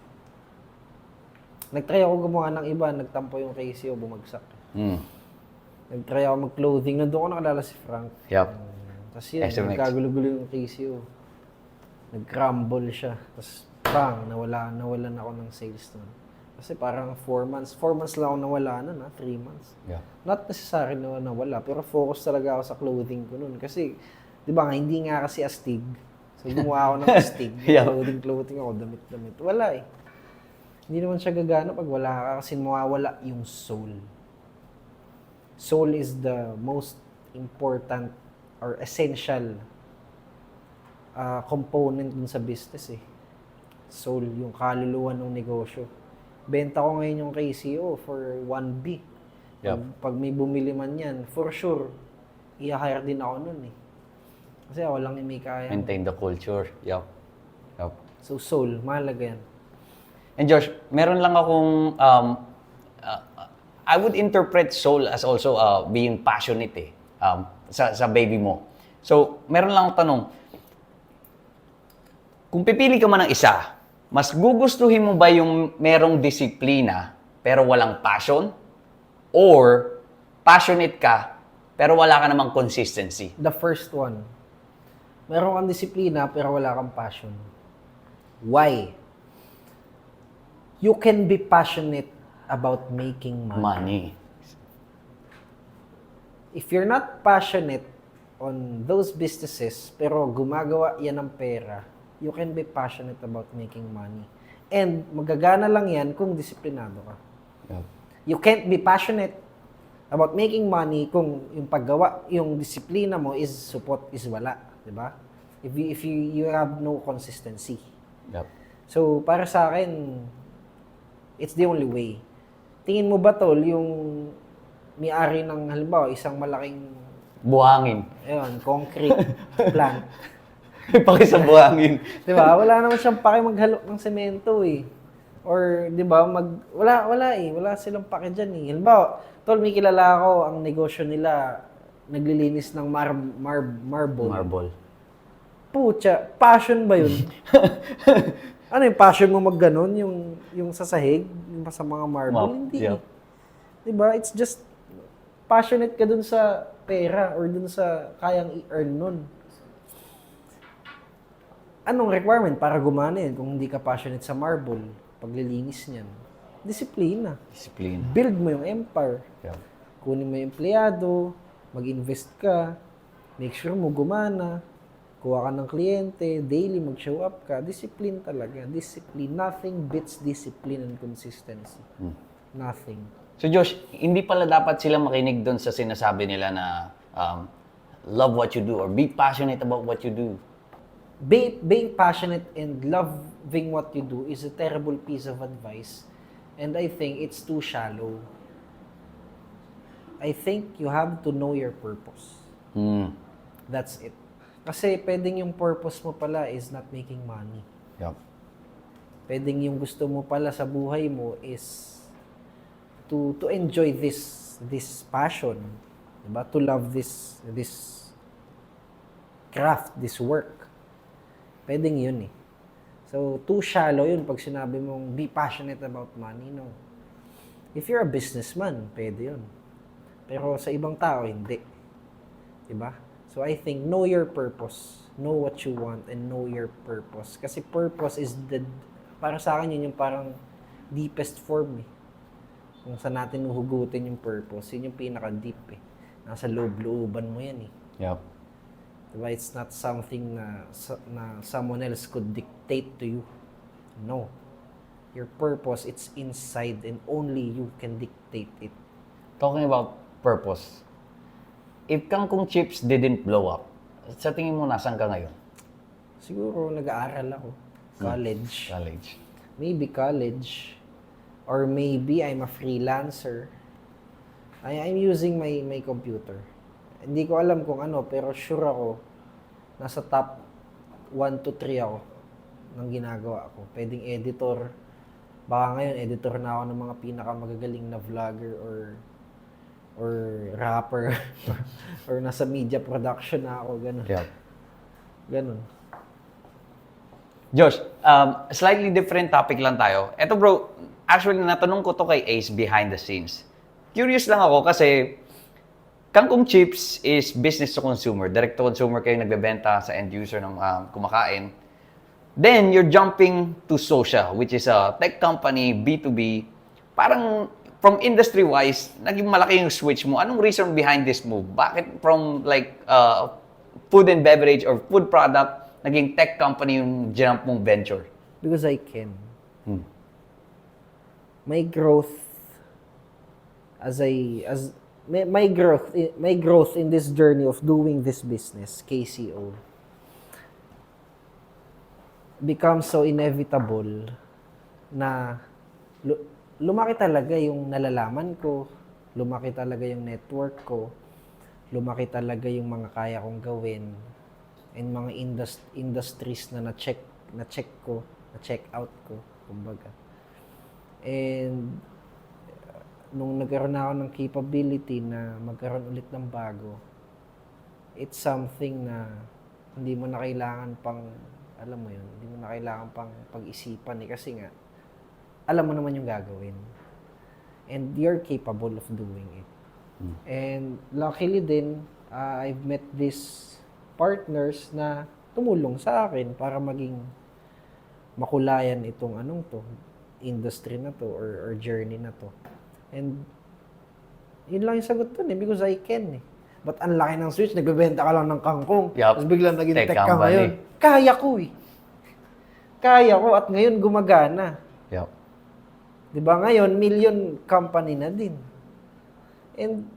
Nag-try ako gumawa ng iba, nagtampo yung KCO, bumagsak. Nag-try ako mag-clothing, nandun ko nakalala si Frank. Yup. Tapos yun, SMX. nagkagulo-gulo yung KCO. Nag-crumble siya. Tapos bang, nawalan ako ng sales nun. Kasi parang 4 months. 4 months lang ako nawala nun, 3 months. Yeah. Not necessarily na nawala, pero focus talaga ako sa clothing ko nun. Kasi, di ba nga, hindi nga kasi astig. So, gumawa ako ng astig. Yeah. Clothing ako, damit-damit. Wala eh. Hindi naman siya gagana pag wala ka kasi mawawala yung soul. Soul is the most important or essential component dun sa business eh. Soul, yung kaluluwa ng negosyo. Benta ko ngayon yung KCO for 1B. Yep. Pag may bumili man yan, for sure, i-hire din ako nun eh. Kasi ako lang yung may kaya. Maintain the culture. Yup. Yup. So soul, mahalaga yan. And Josh, meron lang akong, I would interpret soul as also being passionate eh, sa baby mo. So, meron lang akong tanong, kung pipili ka man ng isa, mas gugustuhin mo ba yung merong disiplina pero walang passion? Or passionate ka pero wala ka namang consistency? The first one, meron kang disiplina pero wala kang passion. Why? You can be passionate about making money. Money. If you're not passionate on those businesses, pero gumagawa yan ng pera, you can be passionate about making money. And magagana lang yan kung disiplinado ka. Yup. You can't be passionate about making money kung yung paggawa, yung disiplina mo is support is wala, 'di ba? If you have no consistency. Yup. So para sa akin, it's the only way. Tingin mo ba tol yung may-ari ng halimbawa isang malaking Buhangin. concrete plant, Paki sa buhangin. 'di ba? Wala naman siyang paki maghalok ng semento eh. Or 'di ba, wala silang paki diyan eh. Halimbawa, tol, may kilala ako ang negosyo nila naglilinis ng marble. Marble. Pucha, passion ba 'yun? Ano yung passion mo magganon yung sa sahig, yung sa mga marble? Hindi. Yep. 'Di ba? It's just passionate ka dun sa pera or dun sa kayang i-earn nun. Anong requirement para gumana yan kung hindi ka passionate sa marble, paglilinis niyan? Disiplina. Discipline. Build mo yung empire. Yup. Kunin mo yung empleyado, mag-invest ka, make sure mo gumana, kuha ka ng kliyente, daily mag-show up ka. Discipline talaga. Discipline. Nothing beats discipline and consistency. Nothing. So Josh, hindi pala dapat sila makinig doon sa sinasabi nila na love what you do or be passionate about what you do. Being passionate and loving what you do is a terrible piece of advice. And I think it's too shallow. I think you have to know your purpose. That's it. Kasi pwedeng yung purpose mo pala is not making money. Yup. Pwedeng yung gusto mo pala sa buhay mo is to enjoy this passion, diba? To love this craft, this work. Pwedeng yun eh. So, too shallow yun pag sinabi mong be passionate about money, no. If you're a businessman, pwede yun. Pero sa ibang tao, hindi. Diba? So, I think know your purpose. Know what you want and know your purpose. Kasi purpose is para sa akin yun yung parang deepest form eh. Kung saan natin huhugutin yung purpose, yun yung pinaka-deep eh. Nasa loob-looban mo yan eh. Yup. Diba? It's not something na someone else could dictate to you. No. Your purpose, it's inside and only you can dictate it. Talking about purpose, if Kangkong Chips didn't blow up, sa tingin mo nasan ka ngayon? Siguro nag-aaral ako. College. College. maybe college, or maybe I'm a freelancer. I'm using my computer. Hindi ko alam kung ano, pero sure ako, nasa top 1 to 3 ako ng ginagawa ko. Pwedeng editor. Baka ngayon, editor na ako ng mga pinakamagagaling na vlogger or rapper or nasa media production na ako, ganun. Yep. Ganun. Josh, slightly different topic lang tayo. Eto bro, actually natanong ko to kay Ace behind the scenes. Curious lang ako kasi Kangkong Chips is business to consumer. Direct to consumer kayo nagbebenta sa end user ng kumakain. Then, you're jumping to social, which is a tech company, B2B. Parang from industry-wise, naging malaki yung switch mo. Anong reason behind this move? Bakit from like food and beverage or food product, naging tech company yung jump mong venture? Because I can. My growth my growth in this journey of doing this business, KCO, becomes so inevitable na lumaki talaga yung nalalaman ko, lumaki talaga yung network ko, lumaki talaga yung mga kaya kong gawin, and mga industries na na-check ko, na-check out ko, kumbaga. And nung nagkaroon na ako ng capability na magkaroon ulit ng bago, it's something na hindi mo na kailangan pang, alam mo yun, hindi mo na kailangan pang pag-isipan kasi nga, alam mo naman yung gagawin. And you're capable of doing it. And luckily din, I've met these partners na tumulong sa akin para maging makulayan itong industry na to or journey na to. And yun lang yung sagot dun because I can But ang laki ng switch, nagbebenta ka lang ng kangkong. Yup. Tapos biglang naging Tech tech ka company. ngayon. Kaya ko Kaya ko at ngayon gumagana. Yep. 'Di ba ngayon, million company na din. And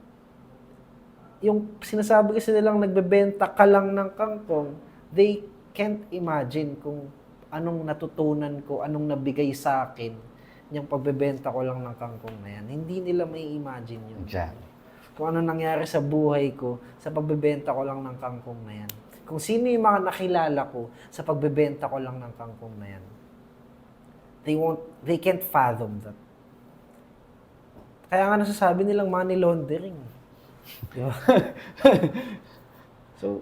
yung sinasabi kasi nilang nagbebenta ka lang ng kangkong, they can't imagine kung anong natutunan ko, anong nabigay sa akin yung pagbebenta ko lang ng kangkong na yan. Hindi nila may imagine yun. Exactly. Kung ano nangyari sa buhay ko sa pagbebenta ko lang ng kangkong na yan. Kung sino yung mga nakilala ko sa pagbebenta ko lang ng kangkong na yan. They can't fathom that. Kaya nga nasasabi nilang money laundering. Diba? So,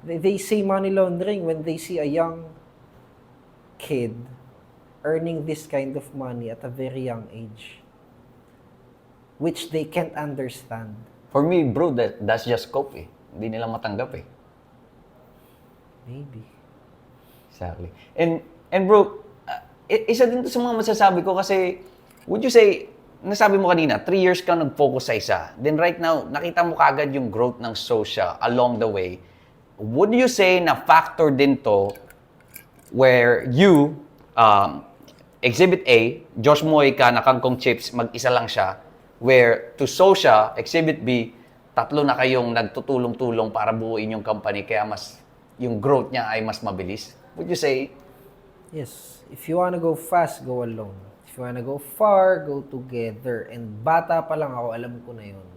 they say money laundering when they see a young kid earning this kind of money at a very young age, which they can't understand. For me, bro, that's just scope Hindi nila matanggap Maybe. Exactly. And bro, isa din to sa mga masasabi ko kasi, would you say, nasabi mo kanina, 3 years ka nag-focus sa isa. Then right now, nakita mo kagad yung growth ng social along the way. Would you say na factor din to where you, Exhibit A, Josh Moy ka na Kangkong Chips, mag-isa lang siya. Where to social, Exhibit B, tatlo na kayong nagtutulong-tulong para buuin yung company kaya yung growth niya ay mas mabilis. Would you say? Yes. If you wanna go fast, go alone. If you wanna go far, go together. And bata pa lang ako, alam ko na yun.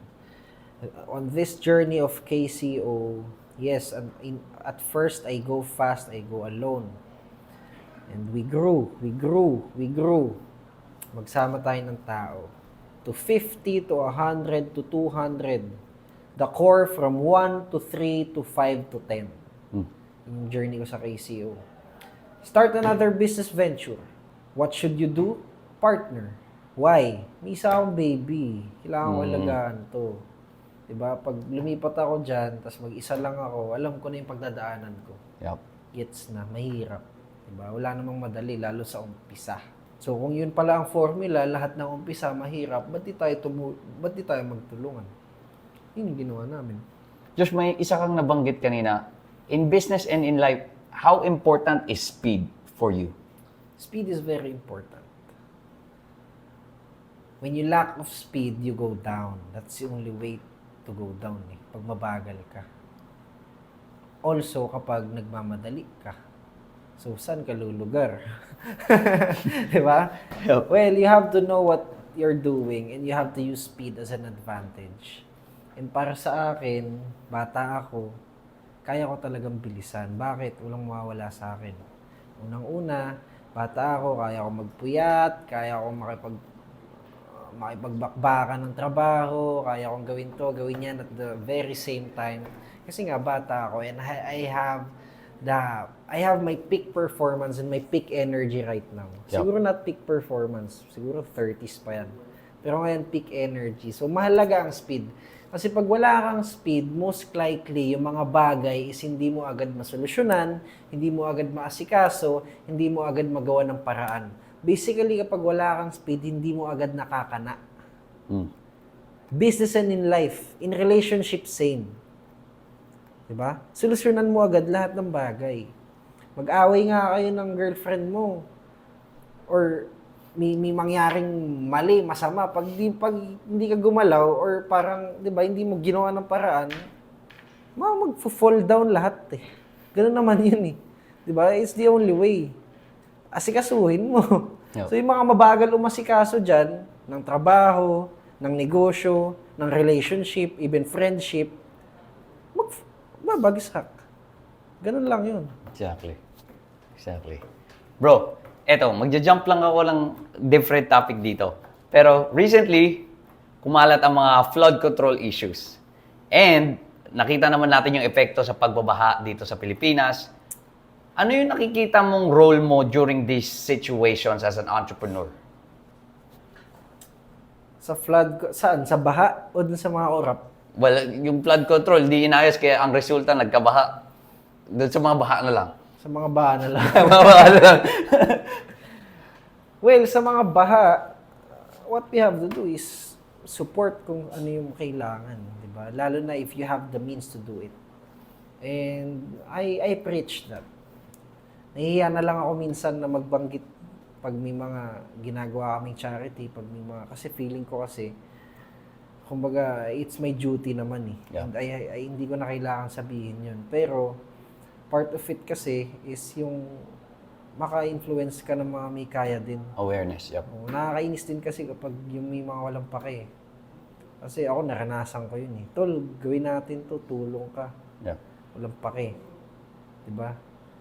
On this journey of KCO, yes, at first, I go fast, I go alone. And we grew. Magsama tayo ng tao. To 50, to 100, to 200. The core from 1 to 3 to 5 to 10. Yung journey ko sa KCO. Start another business venture. What should you do? Partner. Why? May isa akong baby. Kailangan ko alagaan to. Diba? Pag lumipat ako dyan, tas mag-isa lang ako, alam ko na yung pagdadaanan ko. Yup. Gets na, mahirap. Diba? Wala namang madali, lalo sa umpisa. So, kung yun pala ang formula, lahat ng umpisa mahirap, ba't di tayo magtulungan? Yun yung ginawa namin. Josh, may isa kang nabanggit kanina. In business and in life, how important is speed for you? Speed is very important. When you lack of speed, you go down. That's the only way to go down Pag mabagal ka. Also, kapag nagmamadali ka. So, saan ka lulugar? Di ba? Yep. Well, you have to know what you're doing and you have to use speed as an advantage. And para sa akin, bata ako, kaya ko talagang bilisan. Bakit? Walang mawawala sa akin. Unang-una, bata ako, kaya ko magpuyat, kaya ko makipagbakbakan ng trabaho, kaya kong gawin to, gawin yan at the very same time. Kasi nga, bata ako and I have my peak performance and my peak energy right now. Yep. Siguro not peak performance, siguro 30s pa yan. Pero ngayon, peak energy. So, mahalaga ang speed. Kasi pag wala kang speed, most likely, yung mga bagay is hindi mo agad masolusyonan, hindi mo agad maasikaso, hindi mo agad magawa ng paraan. Basically, kapag wala kang speed, hindi mo agad nakakana. Business and in life, in relationship, same. Diba? Solusyonan mo agad lahat ng bagay. Mag-away nga kayo ng girlfriend mo. Or may mangyaring mali, masama. Pag hindi ka gumalaw or parang, 'di ba, hindi mo ginawa ng paraan, mag-fall down lahat eh. Ganun naman 'yun eh. 'Di ba? It's the only way. Asikasuhin mo. Yep. So yung mga mabagal umasikaso diyan ng trabaho, ng negosyo, ng relationship, even friendship, mabagsak. Ganun lang 'yun. Exactly. Bro, eto, magja-jump lang ako ng different topic dito. Pero recently, kumalat ang mga flood control issues. And nakita naman natin yung epekto sa pagbabaha dito sa Pilipinas. Ano yung nakikita mong role mo during these situations as an entrepreneur? Sa flood, saan? Sa baha o dun sa mga orap? Well, yung flood control, di inayos kaya ang resulta nagkabaha. Doon sa mga baha na lang. Sa mga baha na lang. Mga baha na lang. Well, sa mga baha, what we have to do is support kung ano yung kailangan, di ba? Lalo na if you have the means to do it. And I preach that. Nahihiya na lang ako minsan na magbanggit pag may mga ginagawa kaming charity, pag may mga, kasi feeling ko kasi, kumbaga, it's my duty naman eh. Yeah. And I hindi ko na kailangan sabihin yun. Pero, part of it kasi is yung maka-influence ka ng mga may kaya din. Awareness, yep. Nakakainis din kasi kapag yung may mga walang pake. Kasi ako naranasan ko yun eh. Tol, gawin natin to, tulong ka. Yep. Walang pake. Diba?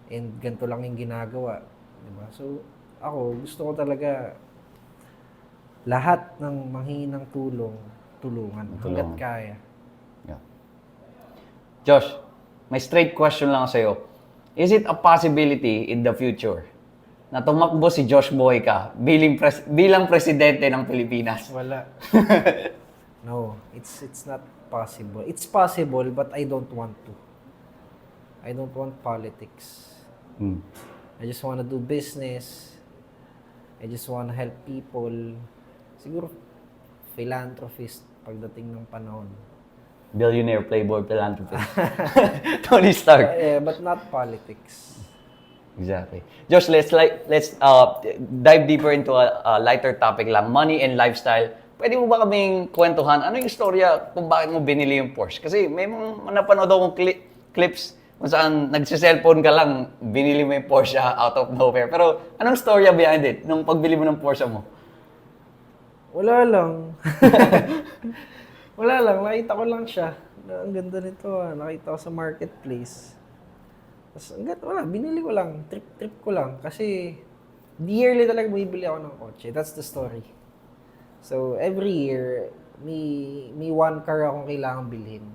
And ganito lang yung ginagawa. Diba? So, ako, gusto ko talaga lahat ng manghingi ng tulungan. Hanggat kaya. Yeah. Josh, may straight question lang sa'yo. Is it a possibility in the future na tumakbo si Josh Boyka bilang presidente ng Pilipinas? Wala. No, it's not possible. It's possible, but I don't want to. I don't want politics. I just want to do business. I just want to help people. Siguro, philanthropist pagdating ng panahon. Billionaire, playboy, philanthropist. Tony Stark. But not politics. Exactly. Josh, let's dive deeper into a lighter topic lang, money and lifestyle. Pwede mo ba kaming kwentuhan? Ano yung istorya kung bakit mo binili yung Porsche? Kasi may mga napanood akong clips kung saan nagsiselfone ka lang, binili mo yung Porsche out of nowhere. Pero anong storya behind it nung pagbili mo ng Porsche mo? Wala lang. Wala lang. Nakita ko lang siya. Ang ganda nito ah. Nakita ko sa marketplace. Tapos, wala. Binili ko lang. Trip ko lang. Kasi, yearly talaga bumibili ako ng kotse. That's the story. So, every year, may one car akong kailangan bilhin.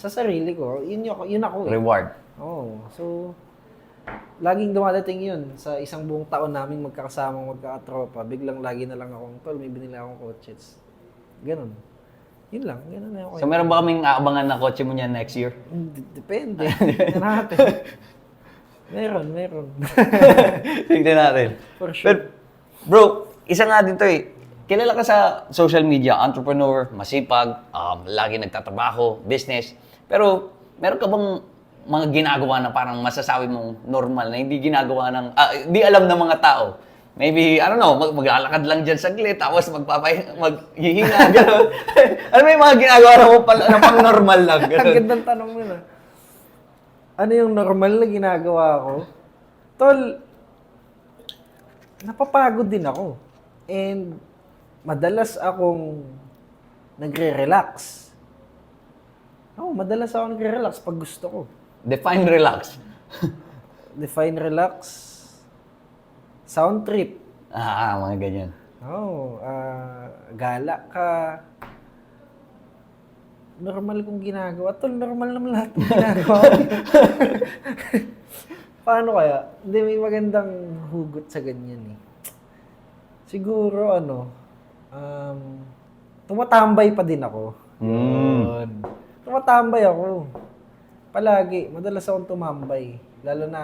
Sa sarili ko, yun ako eh. Reward. Oo. So, laging dumadating yun. Sa isang buong taon namin magkakasamang magkakatropa, biglang lagi na lang akong, tol, may binili akong kotse. Ganun. Yun lang. Ganun na ako. So meron ba kaming aabangan na kotse mo niyan next year? Depende. Tignan natin. Meron. Tignan natin. For sure. Pero, bro, isa nga dito eh. Kilala ka sa social media, entrepreneur, masipag, lagi nagtatrabaho, business. Pero meron ka bang mga ginagawa na parang masasabi mong normal na hindi ginagawa ng, di alam ng mga tao? Maybe, I don't know, maglalakad lang dyan saglit, tapos maghihinga, gano'n. Ano may mga ginagawa na mo na pang normal lang, Ang gano'n? gandang tanong mo na. Ano yung normal na ginagawa ko? Tol, napapagod din ako. And madalas akong nagre-relax. Madalas ako nagre-relax pag gusto ko. Define relax. Define relax, sound trip. Mga ganyan. Gala ka. Normal kong ginagawa. Tol, normal naman lahat ng ginagawa ko. Paano kaya? Hindi, may magandang hugot sa ganyan eh. Siguro, tumatambay pa din ako. Yun. Tumatambay ako. Palagi. Madalas akong tumambay. Lalo na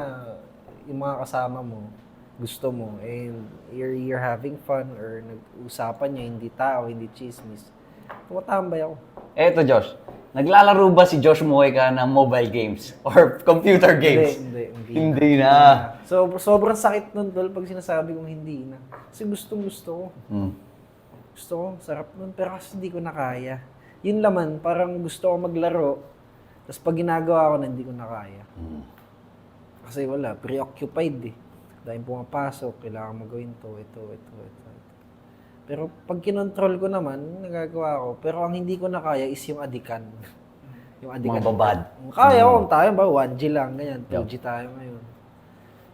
yung mga kasama mo, gusto mo, and you're having fun or nag-usapan nyo, hindi tao, hindi chismis. Tumatambay ako. Eto, Josh. Naglalaro ba si Josh Mojica ng mobile games or computer games? Hindi na. So, sobrang sakit nun, tol, pag sinasabi kong hindi na. Kasi gusto ko. Gusto ko, sarap nun, pero kasi hindi ko na kaya. Yun laman, parang gusto ko maglaro, tapos pag ginagawa ko na, hindi ko na kaya. Kasi wala, preoccupied eh. Dahil pumapasok, kailangan magawin ito. Pero pag kinontrol ko naman, nagagawa ko. Pero ang hindi ko na kaya is yung adikan. Yung adikan. Mga babad. Kaya ko, tayo ba? 1G lang, ganyan. 2G tayo ngayon.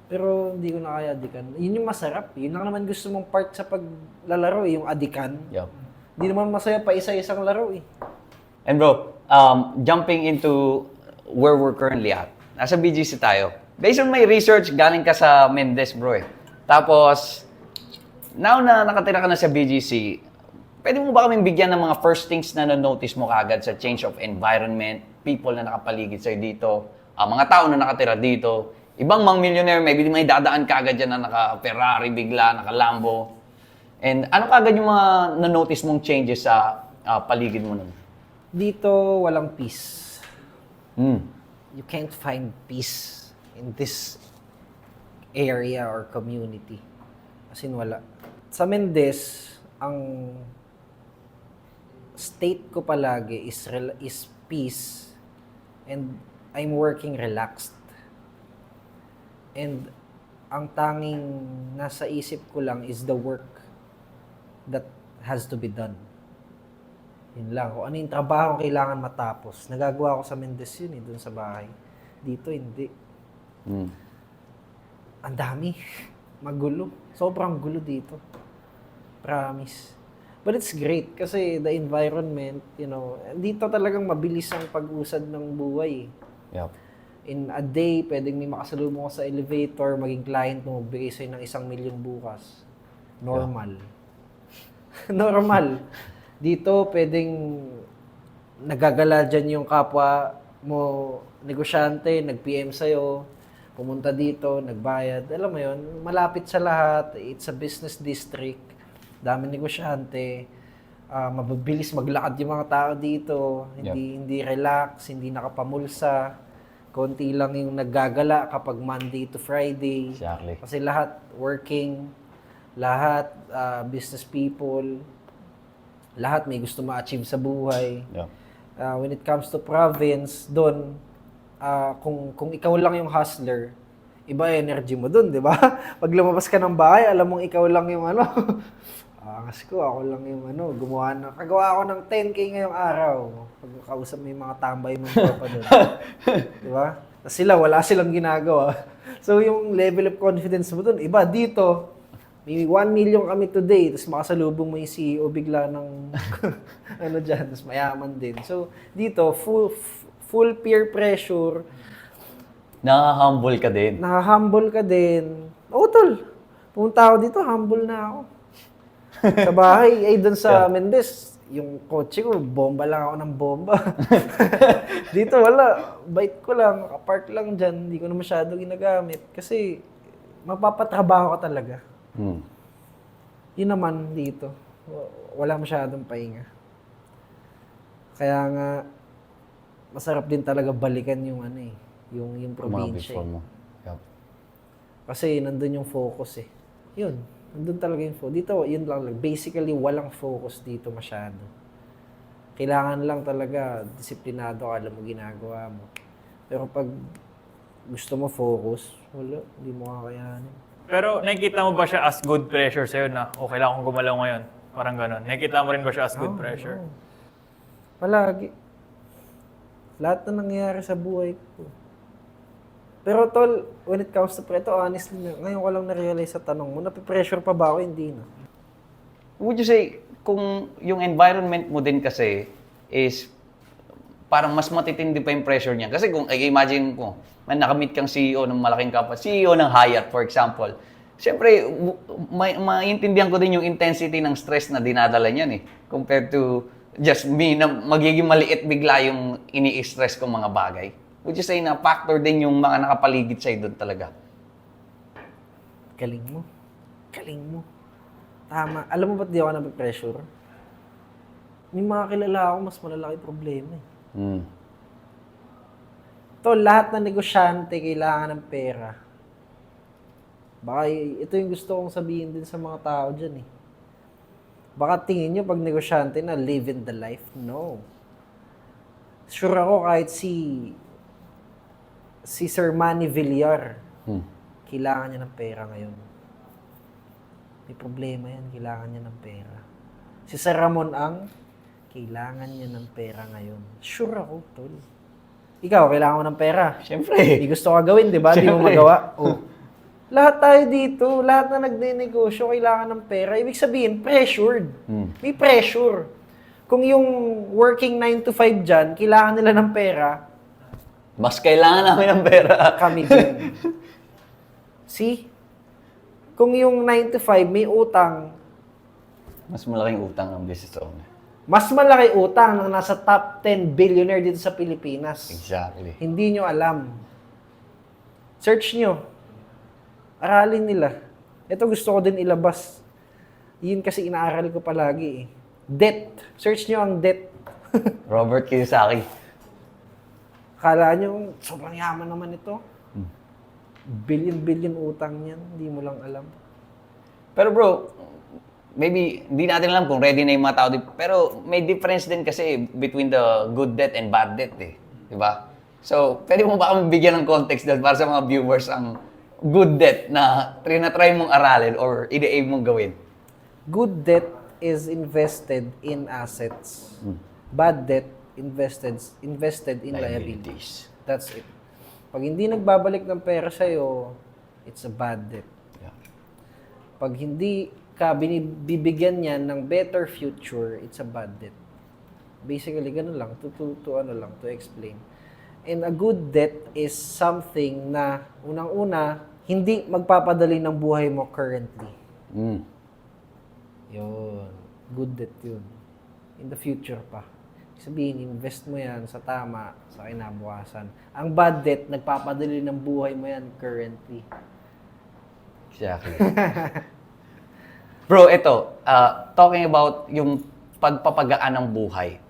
Pero hindi ko na kaya adikan. Yun yung masarap. Yun lang naman gusto mong part sa paglalaro, yung adikan. Hindi naman masaya pa isa-isang laro eh. And bro, jumping into where we're currently at. Nasa BGC tayo. Based on my research, galing ka sa Mendez, bro eh. Tapos, now na nakatira ka na sa BGC, pwede mo ba kaming bigyan ng mga first things na na-notice mo kaagad sa change of environment, people na nakapaligid sa'yo dito, mga tao na nakatira dito, ibang mga millionaire, maybe may dadaan kaagad dyan na naka-Ferrari bigla, naka-Lambo. And ano kaagad yung mga na-notice mong changes sa paligid mo nun? Dito, walang peace. You can't find peace in this area or community. As in, wala. Sa Mendez, ang state ko palagi is peace, and I'm working relaxed. And ang tanging nasa isip ko lang is the work that has to be done. Yun lang. Kung ano yung trabaho kailangan matapos. Nagagawa ko sa Mendez yun dun sa bahay. Dito, hindi. Ang dami. Magulo. Sobrang gulo dito. Promise. But it's great kasi the environment, dito talagang mabilis ang pag-usad ng buhay. In a day, pwedeng may makasalubong ka sa elevator, maging client mo, magbigay sa'yo ng 1 milyon bukas. Normal. Normal. Dito, pwedeng nagagala dyan yung kapwa mo, negosyante, nag-PM sa'yo, pumunta dito, nagbayad. Alam mo yun, malapit sa lahat. It's a business district. Dami negosyante. Mabilis maglakad yung mga tao dito. Hindi relax, hindi nakapamulsa. Konti lang yung naggagala kapag Monday to Friday. Exactly. Kasi lahat working, lahat business people, lahat may gusto ma-achieve sa buhay. When it comes to province, doon, kung ikaw lang yung hustler, iba energy mo doon, di ba? Pag lumabas ka ng bahay, alam mong ikaw lang yung angas ko, ako lang yung kagawa ako ng 10K ngayong araw. Pag kausap mo yung mga tambay mo pa doon. Di ba? Tapos sila, wala silang ginagawa. So yung level of confidence mo doon, iba dito, may 1 million kami today, tapos makasalubong mo yung CEO bigla ng dyan, tapos mayaman din. So dito, full peer pressure. Nakaka-humble ka din. Nakaka-humble ka din. Oo, tol. Pumunta ako dito, humble na ako. Sa bahay, doon sa Mendez, yung kotse ko, bomba lang ako ng bomba. Dito wala, bite ko lang, nakapark lang dyan, hindi ko na masyado ginagamit. Kasi mapapatrabaho ka talaga. Yun naman dito, wala masyadong pahinga. Kaya nga, masarap din talaga balikan yung yung probinsya. Kasi nandun yung focus eh. Yun. Nandun talaga yung focus. Dito, yun lang. Basically, walang focus dito masyado. Kailangan lang talaga disiplinado ka, alam mo ginagawa mo. Pero pag gusto mo focus, wala, hindi mo kakayanin. Pero nakikita mo ba siya as good pressure sa'yo na, kailangan kong gumalaw ngayon? Parang gano'n. Nakikita mo rin ba siya as good pressure? Oo. Palagi. Lahat na nangyayari sa buhay ko. Pero tol, when it comes to ito, honestly, ngayon ko lang na-realize sa tanong mo, napipressure pa ba ako? Hindi na. Would you say, kung yung environment mo din kasi is parang mas matitindi pa yung pressure niya. Kasi kung imagine ko, man nakamit kang CEO ng malaking company, CEO ng Hyatt, for example, siyempre, maintindihan ko din yung intensity ng stress na dinadala niyan eh. Compared to just me na magiging maliit bigla yung ini-stress kong mga bagay. Would you say na factor din yung mga nakapaligid sa'yo doon talaga? Galing mo. Galing mo. Tama. Alam mo ba't di ako napipressure? May mga kilala ako, mas malalaki problema eh. Tol, lahat na negosyante kailangan ng pera. Baka ito yung gusto kong sabihin din sa mga tao dyan eh. Baka tingin nyo pag negosyante na live in the life. No. Sure ako kahit si Sir Manny Villar, kailangan niya ng pera ngayon. May problema yan, kailangan niya ng pera. Si Sir Ramon Ang, kailangan niya ng pera ngayon. Sure ako, tol. Ikaw, kailangan mo ng pera. Siyempre. Hindi gusto ka gawin, di ba? Hindi mo magawa. Oh. Lahat tayo dito, lahat na nagne-negosyo, kailangan ng pera. Ibig sabihin, pressured. May pressure. Kung yung working 9 to 5 dyan, kailangan nila ng pera, Mas kailangan namin ng pera. kami din. See? Kung yung 9 to 5 may utang, Mas malaking utang ang business owner. mas malaki utang ng nasa top 10 billionaire dito sa Pilipinas. Exactly. Hindi nyo alam. Search nyo. Aralin nila. Ito gusto ko din ilabas. Yun kasi inaaral ko palagi eh. Debt. Search nyo ang debt. Robert Kiyosaki. Akala nyo, sobrang yaman naman ito. Billion utang yan. Hindi mo lang alam. Pero bro, maybe hindi natin alam kung ready na yung mga tao. Pero may difference din kasi between the good debt and bad debt eh. Diba? So, pwede mo ba kami bigyan ng context doon para sa mga viewers ang good debt na try mong aralin or ide-aim mong gawin? Good debt is invested in assets. Bad debt invested in liabilities. That's it. Pag hindi nagbabalik ng pera sa'yo, it's a bad debt. Yeah. Pag hindi ka bibigyan niyan ng better future, it's a bad debt. Basically, ganun lang. To explain. And a good debt is something na, unang-una, hindi magpapadali ng buhay mo currently. Yun. Good debt yun. In the future pa. Sabihin, invest mo yan sa tama, sa kinabukasan. Ang bad debt, nagpapadali ng buhay mo yan currently. Exactly. Bro, ito, talking about yung pagpapagaan ng buhay.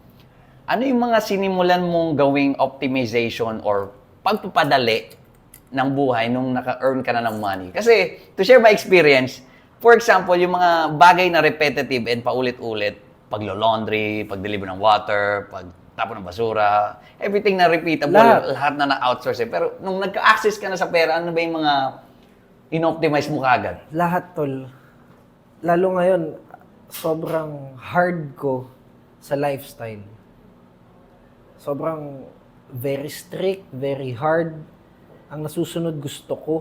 Ano yung mga sinimulan mong gawing optimization or pagpapadali ng buhay nung naka-earn ka na ng money? Kasi, to share my experience, for example, yung mga bagay na repetitive and paulit-ulit, paglo-laundry, pag-deliver ng water, pagtapon ng basura, everything na repeatable, lahat na na-outsource eh. Pero nung nagka-access ka na sa pera, ano ba yung mga in-optimize mo kagad? Lahat, tol. Lalo ngayon, sobrang hard ko sa lifestyle. Sobrang very strict, very hard. Ang nasusunod gusto ko.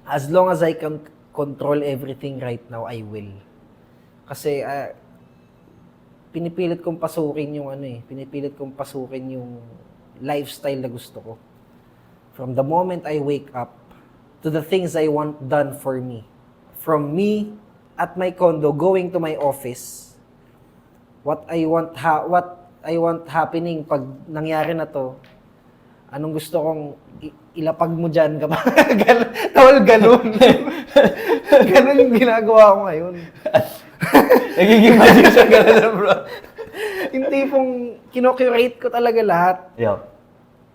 As long as I can control everything right now, I will. Kasi pinipilit kong pasukin yung pinipilit kong pasukin yung lifestyle na gusto ko. From the moment I wake up to the things I want done for me. From me at my condo going to my office, what I want happening pag nangyari na to, anong gusto kong ilapag mo dyan ka ba? Ganun. Ganun yung ginagawa ko ngayon. Nagiging magic siya ganun na, bro. Yung tipong kinocurate ko talaga lahat. Yup.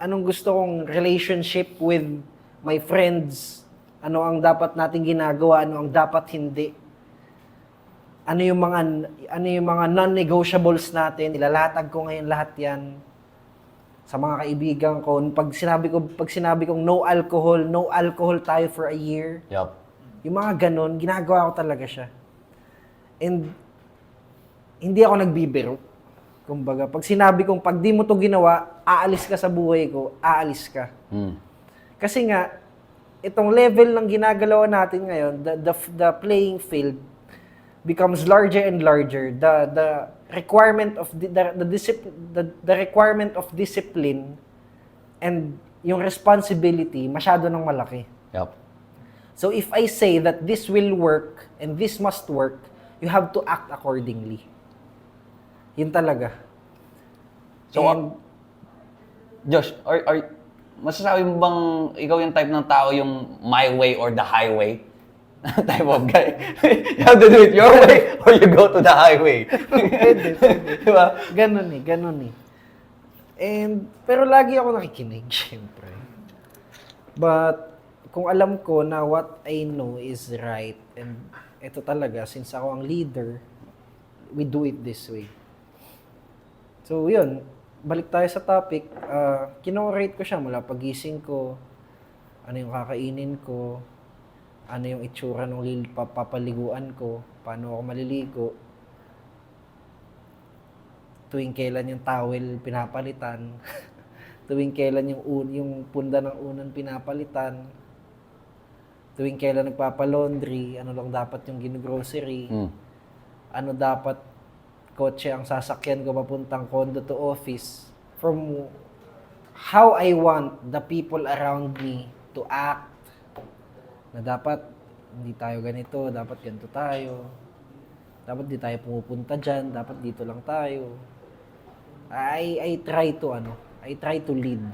Anong gusto kong relationship with my friends? Ano ang dapat nating ginagawa? Ano ang dapat hindi? Ano yung mga non-negotiables natin? Ilalatag ko ngayon lahat yan. sa mga kaibigan ko, pag sinabi kong no alcohol tayo for a year. Yup. Yung mga ganon, ginagawa ko talaga siya. And hindi ako nagbibiro. Kumbaga, pag sinabi kong pag di mo to ginawa, aalis ka sa buhay ko, aalis ka. Kasi nga, itong level ng ginagalaw natin ngayon, the playing field becomes larger and larger. The requirement of the requirement of discipline and yung responsibility masyado nang malaki. Yup. So if I say that this will work and this must work, you have to act accordingly. Yun talaga. So, And, Josh, masasabi mo bang ikaw yung type ng tao yung my way or the highway? Type of guy. You have to do it your way or you go to the highway. pwede. Diba? Ganun eh. And, pero lagi ako nakikinig, syempre. But, kung alam ko na what I know is right, and ito talaga, since ako ang leader, we do it this way. So, yun. Balik tayo sa topic. Kino-rate ko siya mula pagising ko, ano yung kakainin ko, ano yung itsura ng papaliguan ko, paano ako maliligo, tuwing kailan yung towel pinapalitan, tuwing kailan yung punda ng unan pinapalitan, tuwing kailan nagpapalaundry, ano lang dapat yung ginugrocery, ano dapat kotse ang sasakyan ko papuntang condo to office, from how I want the people around me to act, na dapat hindi tayo ganito, dapat ganito tayo, dapat di tayo pumupunta dyan, dapat dito lang tayo. I try to lead.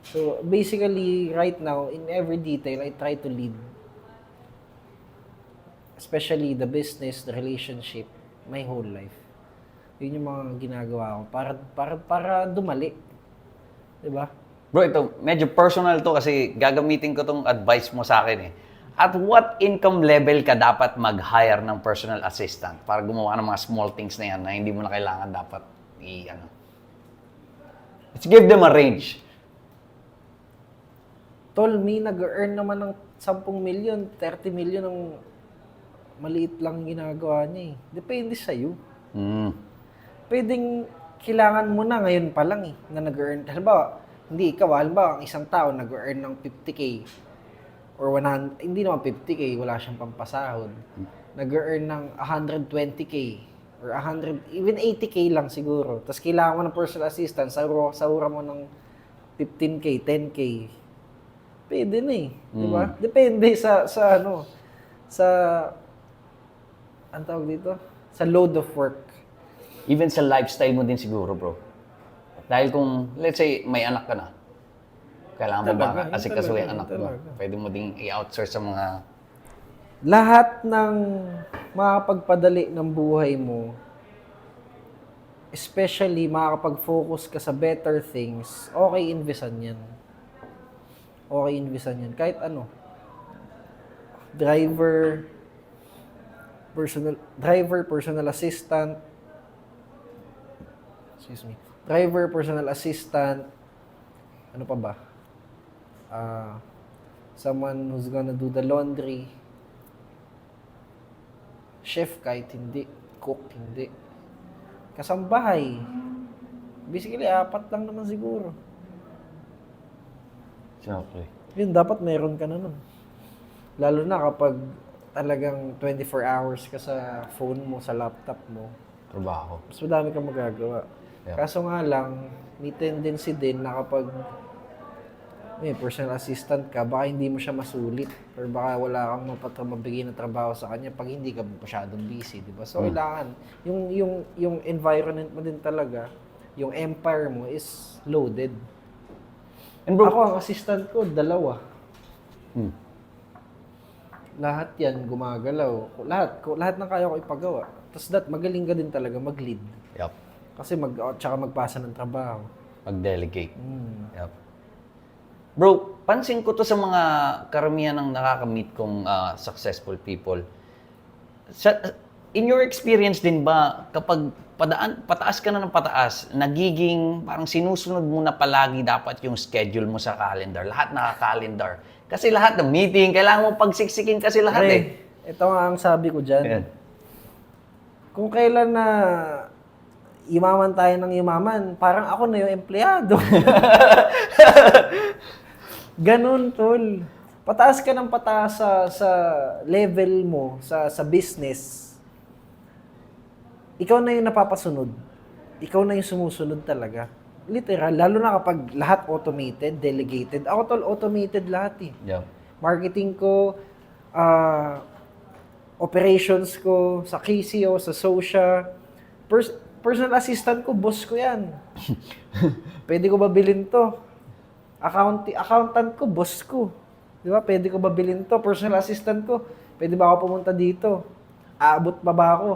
So basically right now, in every detail, I try to lead. Especially the business, the relationship, my whole life. Yun yung mga ginagawa ko para dumali. 'Di ba? Bro, ito, medyo personal to kasi gagamitin ko tong advice mo sa akin eh. At what income level ka dapat mag-hire ng personal assistant para gumawa ng mga small things na yan na hindi mo na kailangan dapat Let's give them a range. Tol, nag-earn naman ng 10 million, 30 million ng maliit lang ginagawa niya eh. Depende sa'yo. Pwedeng kailangan mo na ngayon pa lang eh, na nag-earn. Halimbawa, hindi ikaw, halimbawa, ang isang tao nag-earn ng 50K or 100, hindi naman 50K, wala siyang pampasahod. Nag-earn ng 120K or 100, even 80K lang siguro. Tapos kailangan mo ng personal assistant, saura mo ng 15K, 10K. Pwede na eh, di ba? Depende sa ang tawag dito? Sa load of work. Even sa lifestyle mo din siguro, bro. Dahil kung, let's say, may anak ka na, kailangan mo ba asikasuhin ang anak mo? Pwede mo ding i-outsource sa mga... Lahat ng makakapagpadali ng buhay mo, especially makakapag-focus ka sa better things, okay investan yan. Okay investan yan. Kahit ano. Driver, personal assistant, personal assistant, ano pa ba? Someone who's gonna do the laundry, chef kahit hindi, cook hindi, kasambahay. Basically, 4 lang naman siguro. Siyempre. Yun, dapat meron ka na nun. Lalo na kapag talagang 24 hours ka sa phone mo, sa laptop mo, Trabaho. mas madami kang magagawa. Yeah. Kaso nga lang, may tendency din na kapag may personal assistant ka, baka hindi mo siya masulit or baka wala kang mabigay na trabaho sa kanya pag hindi ka masyadong busy, di ba? So, kailangan, yung environment mo din talaga, yung empire mo is loaded. And bro, Ako, ang assistant ko, 2. Lahat yan, gumagalaw. Lahat ng kaya ko ipagawa. Tapos magaling ka din talaga mag-lead. Yup. Kasi tsaka magpasa ng trabaho. Mag-delegate. Yup. Bro, pansin ko to sa mga karamihan ng nakaka-meet kong successful people. In your experience din ba, kapag pataas ka na ng pataas, nagiging parang sinusunod mo na palagi dapat yung schedule mo sa calendar. Lahat naka-calendar. Kasi lahat ng meeting, kailangan mo pagsiksikin kasi lahat eh. Ito nga ang sabi ko dyan. Ayan. Kung kailan na imaman tayo ng imaman, parang ako na yung empleyado. Ganun, tol. Pataas ka ng pataas sa level mo, sa business. Ikaw na yung napapasunod. Ikaw na yung sumusunod talaga. Literal, lalo na kapag lahat automated, delegated. Ako tol, automated lahat eh. Yeah. Marketing ko, operations ko, sa KCO, sa Socia. Personal assistant ko, boss ko yan. Pwede ko ba bilhin to? Accountant ko, boss ko. Di ba? Pwede ko ba bilhin to? Personal assistant ko, pwede ba ako pumunta dito? Aabot pa ba ako?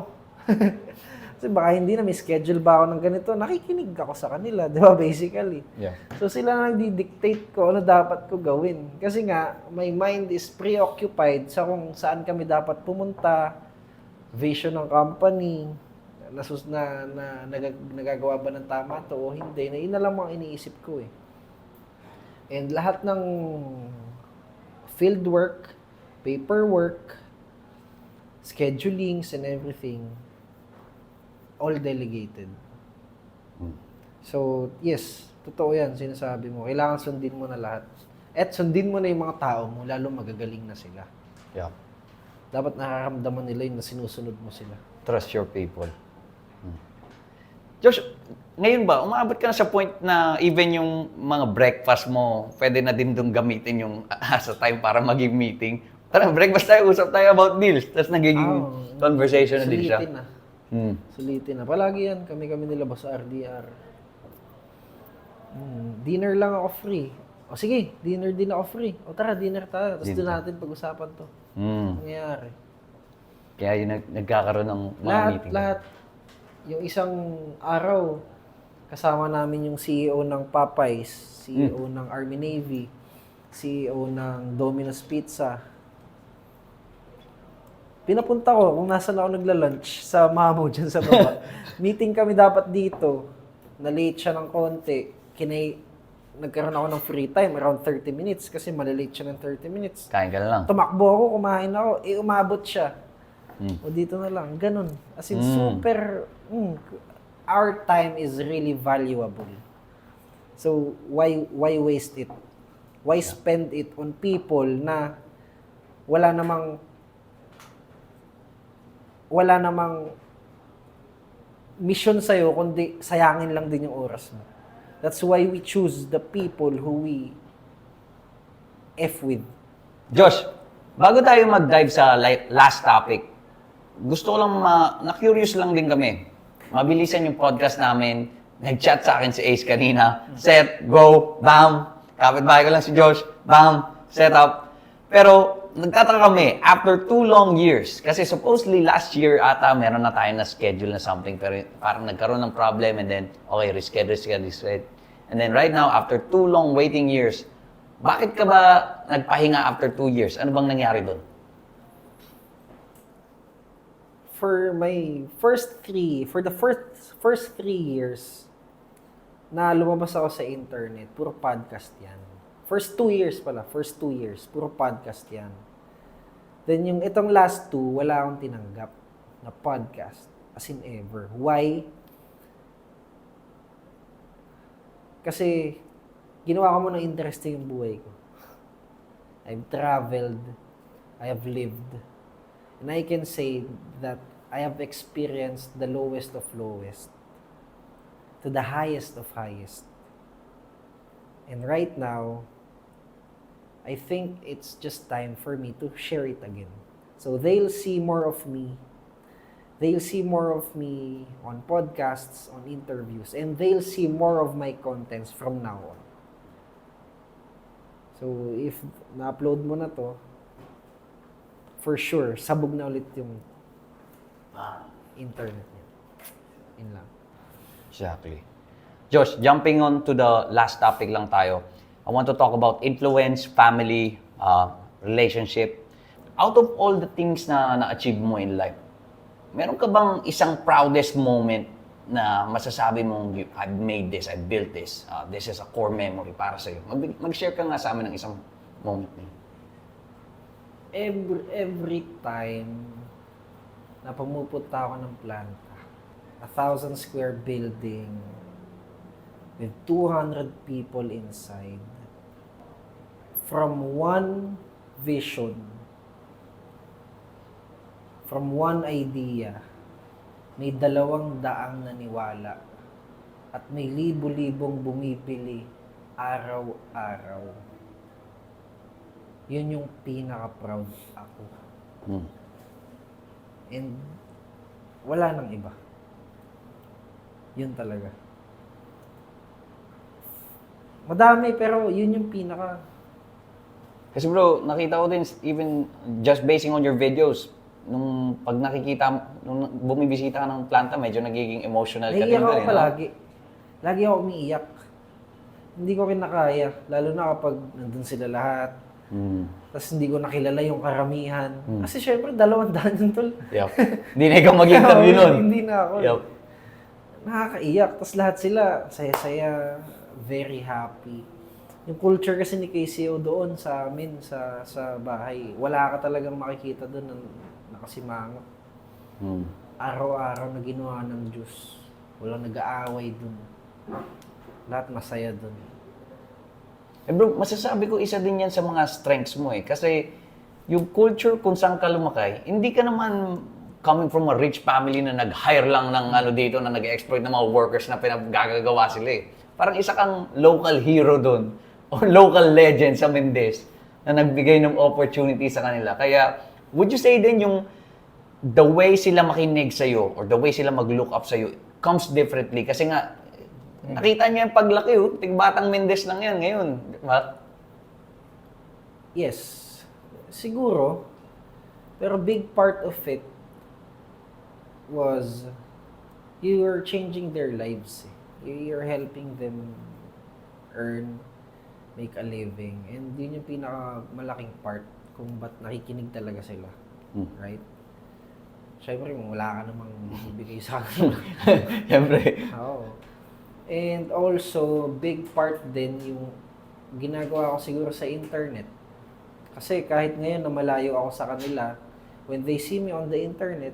Kasi baka hindi na, may schedule ba ako ng ganito? Nakikinig ako sa kanila, di ba? Basically. Yeah. So sila na nagdi-dictate ko ano dapat ko gawin. Kasi nga, my mind is preoccupied sa kung saan kami dapat pumunta, vision ng company, nagagawa ba ng tama to o hindi. Na yun na lang ang iniisip ko eh. And lahat ng field work, paperwork, schedulings and everything, all delegated. So, yes, totoo yan, sinasabi mo. Kailangan sundin mo na lahat. At sundin mo na yung mga tao mo, lalo magagaling na sila. Yeah. Dapat nakaramdaman nila yung na sinusunod mo sila. Trust your people. Josh, ngayon ba, umabot ka na sa point na even yung mga breakfast mo, pwede na din doon gamitin yung sa time para maging meeting? Tara, breakfast tayo, usap tayo about deals. Tapos nagiging conversation na din siya. Sulitin na. Sulitin na. Palagi yan, kami nilabas sa RDR. Dinner lang ako free. O sige, dinner din ako free. O tara, dinner tayo. Tapos doon natin pag-usapan to. Nangyayari. Kaya yung nagkakaroon ng mga meeting. Lahat. Yung isang araw, kasama namin yung CEO ng Popeyes, CEO ng Army Navy, CEO ng Domino's Pizza. Pinapunta ko kung nasan ako nagla-lunch sa Mamo dyan sa baba. Meeting kami dapat dito. Na-late siya ng konti. Nagkaroon ako ng free time around 30 minutes kasi malilate siya ng 30 minutes. Kain ka na lang. Tumakbo ako, kumain ako, umabot siya. O dito na lang, ganun. As in, super, our time is really valuable. So, why waste it? Why spend it on people na wala namang mission sa'yo, kundi sayangin lang din yung oras mo. That's why we choose the people who we F with. Josh, bago tayo mag-dive sa last topic, gusto ko lang na-curious lang din kami. Mabilisan yung podcast namin. Nag-chat sa akin si Ace kanina. Set, go, bam. Kapit-bahay ko lang si Josh. Bam, set up. Pero nagtataka kami, after 2 long years, kasi supposedly last year ata meron na tayo na schedule na something, pero parang nagkaroon ng problem and then, okay, reschedule. And then right now, after 2 long waiting years, bakit ka ba nagpahinga after 2 years? Ano bang nangyari doon? For the first 3 years na lumabas ako sa internet, puro podcast yan. First 2 years, puro podcast yan. Then yung itong last 2, wala akong tinanggap na podcast as in ever. Why? Kasi ginawa ko mo ng interesting yung buhay ko. I've traveled, I have lived, and I can say that I have experienced the lowest of lowest to the highest of highest. And right now, I think it's just time for me to share it again. So they'll see more of me. They'll see more of me on podcasts, on interviews, and they'll see more of my contents from now on. So if na-upload mo na to, for sure, sabog na ulit yung internet niya. Yun lang. Exactly. Josh, jumping on to the last topic lang tayo. I want to talk about influence, family, relationship. Out of all the things na na-achieve mo in life, meron ka bang isang proudest moment na masasabi mong, I've made this, I've built this, this is a core memory para sa'yo? Mag-share ka nga sa amin ng isang moment na yun. Every time na pumupunta ako ng planta, 1,000 square building with 200 people inside, from one vision, from one idea, may 200 naniwala at may libo-libong bumibili araw-araw. Yun yung pinaka-proud ako. And wala nang iba. Yun talaga. Madami pero yun yung pinaka. Kasi bro, nakita ko din, even just basing on your videos, nung pag nakikita, nung bumibisita ka ng planta, medyo nagiging emotional ka din Naiiyak ako doon, palagi. Lagi ako umiiyak. Hindi ko kinakaya. Lalo na kapag nandun sila lahat. Tapos hindi ko nakilala yung karamihan. Kasi syempre, 200 yun tol. Yup. Hindi na ikaw mag-interview nun. Hindi na ako. Yup. Nakakaiyak. Tapos lahat sila, saya-saya, very happy. Yung culture kasi ni KCO doon sa amin, sa bahay, wala ka talagang makikita doon na nakasimangot. Araw-araw na ginawa ng Diyos. Walang nag-aaway doon. Lahat masaya doon. Eh bro, masasabi ko isa din yan sa mga strengths mo eh. Kasi yung culture kung saan ka lumakay, hindi ka naman coming from a rich family na nag-hire lang ng ano dito, na nag-exploit ng mga workers na pinagagagawa sila eh. Parang isa kang local hero doon o local legend sa Mendez na nagbigay ng opportunity sa kanila. Kaya, would you say din yung the way sila makinig sa'yo or the way sila mag-look up sa'yo comes differently? Kasi nga, nakita niyo yung paglaki, tigbatang Mendez lang yan ngayon. Diba? Yes. Siguro. Pero big part of it was you were changing their lives. You're helping them earn, make a living. And yun yung pinakamalaking part kung ba't nakikinig talaga sila. Right? Siyempre, wala ka namang bibigay sa kanila. Siyempre. Oo. And also, big part din yung ginagawa ko siguro sa internet. Kasi kahit ngayon na malayo ako sa kanila, when they see me on the internet,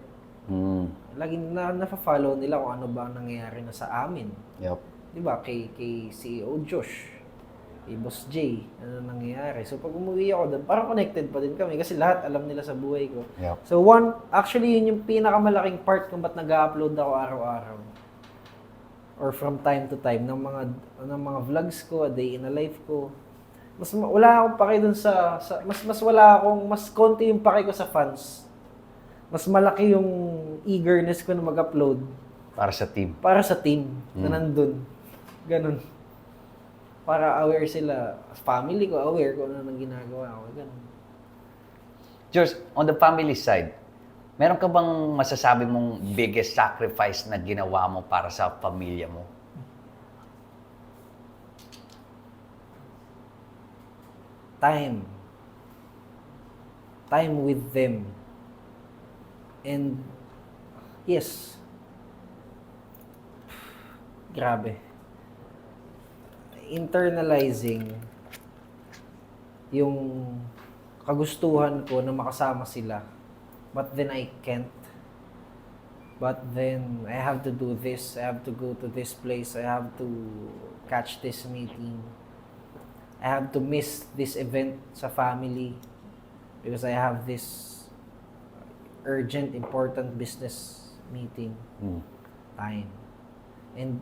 laging na-follow nila kung ano ba ang nangyayari na sa amin. Yup. Diba? Kay CEO Josh, kay Boss J, ano nangyayari. So pag umuwi ako doon, parang connected pa din kami kasi lahat alam nila sa buhay ko. Yup. So actually yun yung pinakamalaking part kung ba't nag-upload ako araw-araw. Or from time to time ng mga vlogs ko, a day in a life ko. Wala akong paki dun mas konti yung paki ko sa fans. Mas malaki yung eagerness ko na mag-upload Para sa team. para sa team na nandun. Ganun. Para aware sila. Family ko, aware ko ano nang ginagawa ko. Ganun. George, on the family side, meron ka bang masasabi mong biggest sacrifice na ginawa mo para sa pamilya mo? Time. Time with them. And, yes. Grabe. Internalizing yung kagustuhan ko na makasama sila. But then I can't. But then I have to do this. I have to go to this place. I have to catch this meeting. I have to miss this event sa family because I have this urgent, important business meeting time. And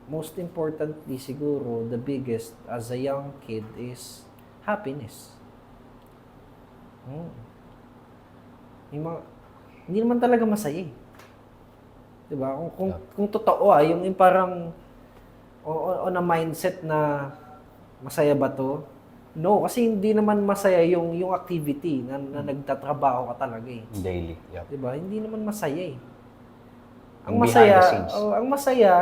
most importantly siguro, the biggest as a young kid is happiness. Hindi naman talaga masaya eh. Diba? Kung totoo yung parang on a mindset na masaya ba to? No, kasi hindi naman masaya yung activity na nagtatrabaho ka talaga eh. Daily. Yep. Diba? Hindi naman masaya eh. Yung behind the scenes. Ang masaya,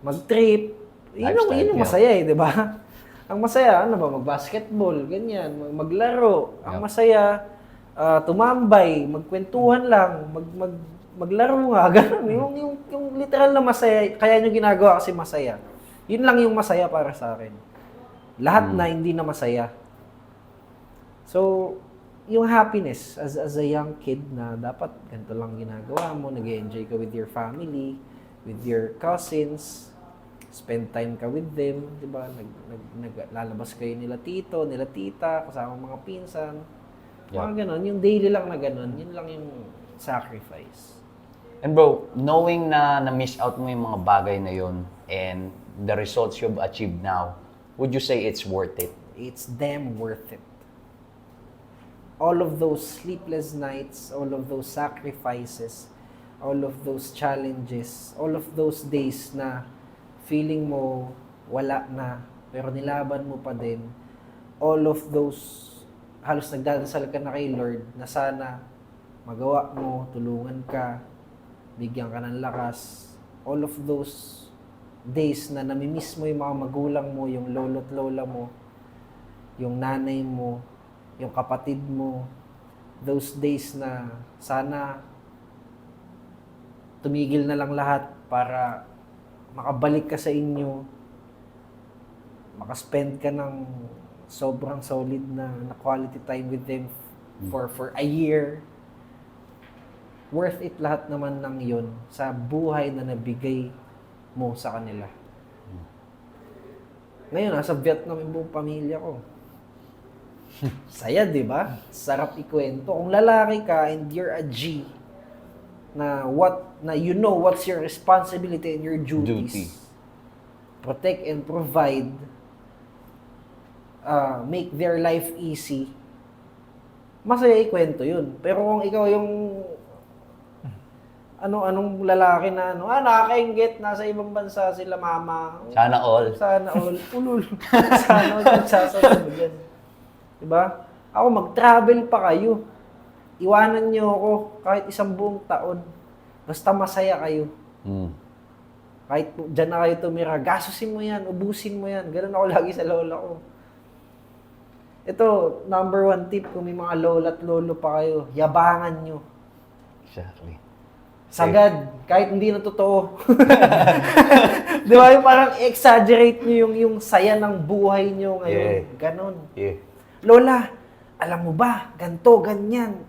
mag-trip, Lifestyle, yun yung yeah. masaya eh, di ba? Ang masaya, ano ba, mag-basketball, ganyan, maglaro. Ang masaya, tumambay, magkwentuhan lang, maglaro nga, ganun. Yung literal na masaya, kaya nyo ginagawa kasi masaya. Yun lang yung masaya para sa akin. Lahat na hindi na masaya. So, yung happiness as a young kid na dapat ganito lang ginagawa mo, nag-enjoy ka with your family, with your cousins, spend time ka with them, di ba? Naglalabas kayo nila tito, nila tita, kasama mga pinsan. Mga ganon, yung daily lang na ganon, yun lang yung sacrifice. And bro, knowing na na-miss out mo yung mga bagay na yun and the results you've achieved now, would you say it's worth it? It's damn worth it. All of those sleepless nights, all of those sacrifices, all of those challenges, all of those days na feeling mo wala na, pero nilaban mo pa din, all of those, halos nagdadasal ka na kay Lord na sana magawa mo, tulungan ka, bigyan ka ng lakas, all of those days na namimiss mo yung mga magulang mo, yung lolo't lola mo, yung nanay mo, yung kapatid mo, those days na sana tumigil na lang lahat para makabalik ka sa inyo, makaspend ka ng sobrang solid na quality time with them for a year. Worth it lahat naman ng yun sa buhay na nabigay mo sa kanila. Ngayon, nasa Vietnam yung buong pamilya ko. Saya, di ba? Sarap ikwento. Kung lalaki ka and you're a G, na you know what's your responsibility and your duties. Protect and provide, make their life easy. Masaya ikwento yun. Pero kung ikaw yung anong lalaki na nakakaingit, nasa ibang bansa sila mama. Sana all. Sana all. Ulul. Sana all nagsasabi mo dyan. Diba? Ako, mag-travel pa kayo. Iwanan nyo ako kahit isang buong taon. Basta masaya kayo. Kahit dyan na kayo tumira, gasusin mo yan, ubusin mo yan. Ganun ako lagi sa lola ko. Ito, number 1 tip, kung may mga lola at lolo pa kayo, yabangan nyo. Exactly. Sagad, kahit hindi na totoo. Di ba? Yung parang exaggerate nyo yung saya ng buhay nyo ngayon. Yeah. Ganon. Yeah. Lola, alam mo ba, ganto, ganyan.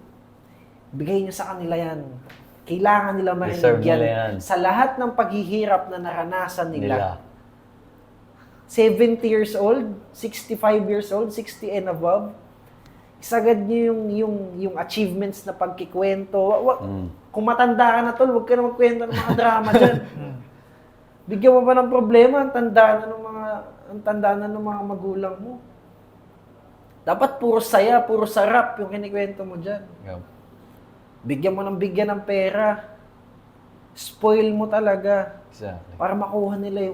Bigay nyo sa kanila yan. Kailangan nila marinig yan. Sa lahat ng paghihirap na naranasan nila. 70 years old, 65 years old, 60 and above, isagad nyo yung achievements na pagkikwento. Kung matanda ka na tol, huwag ka na magkwento ng mga drama dyan. Bigyan mo ba ng problema, ang tandaan na ng mga magulang mo. Dapat puro saya, puro sarap yung kinikwento mo dyan. Yep. Bigyan mo ng pera. Spoil mo talaga. Exactly. Para makuha nila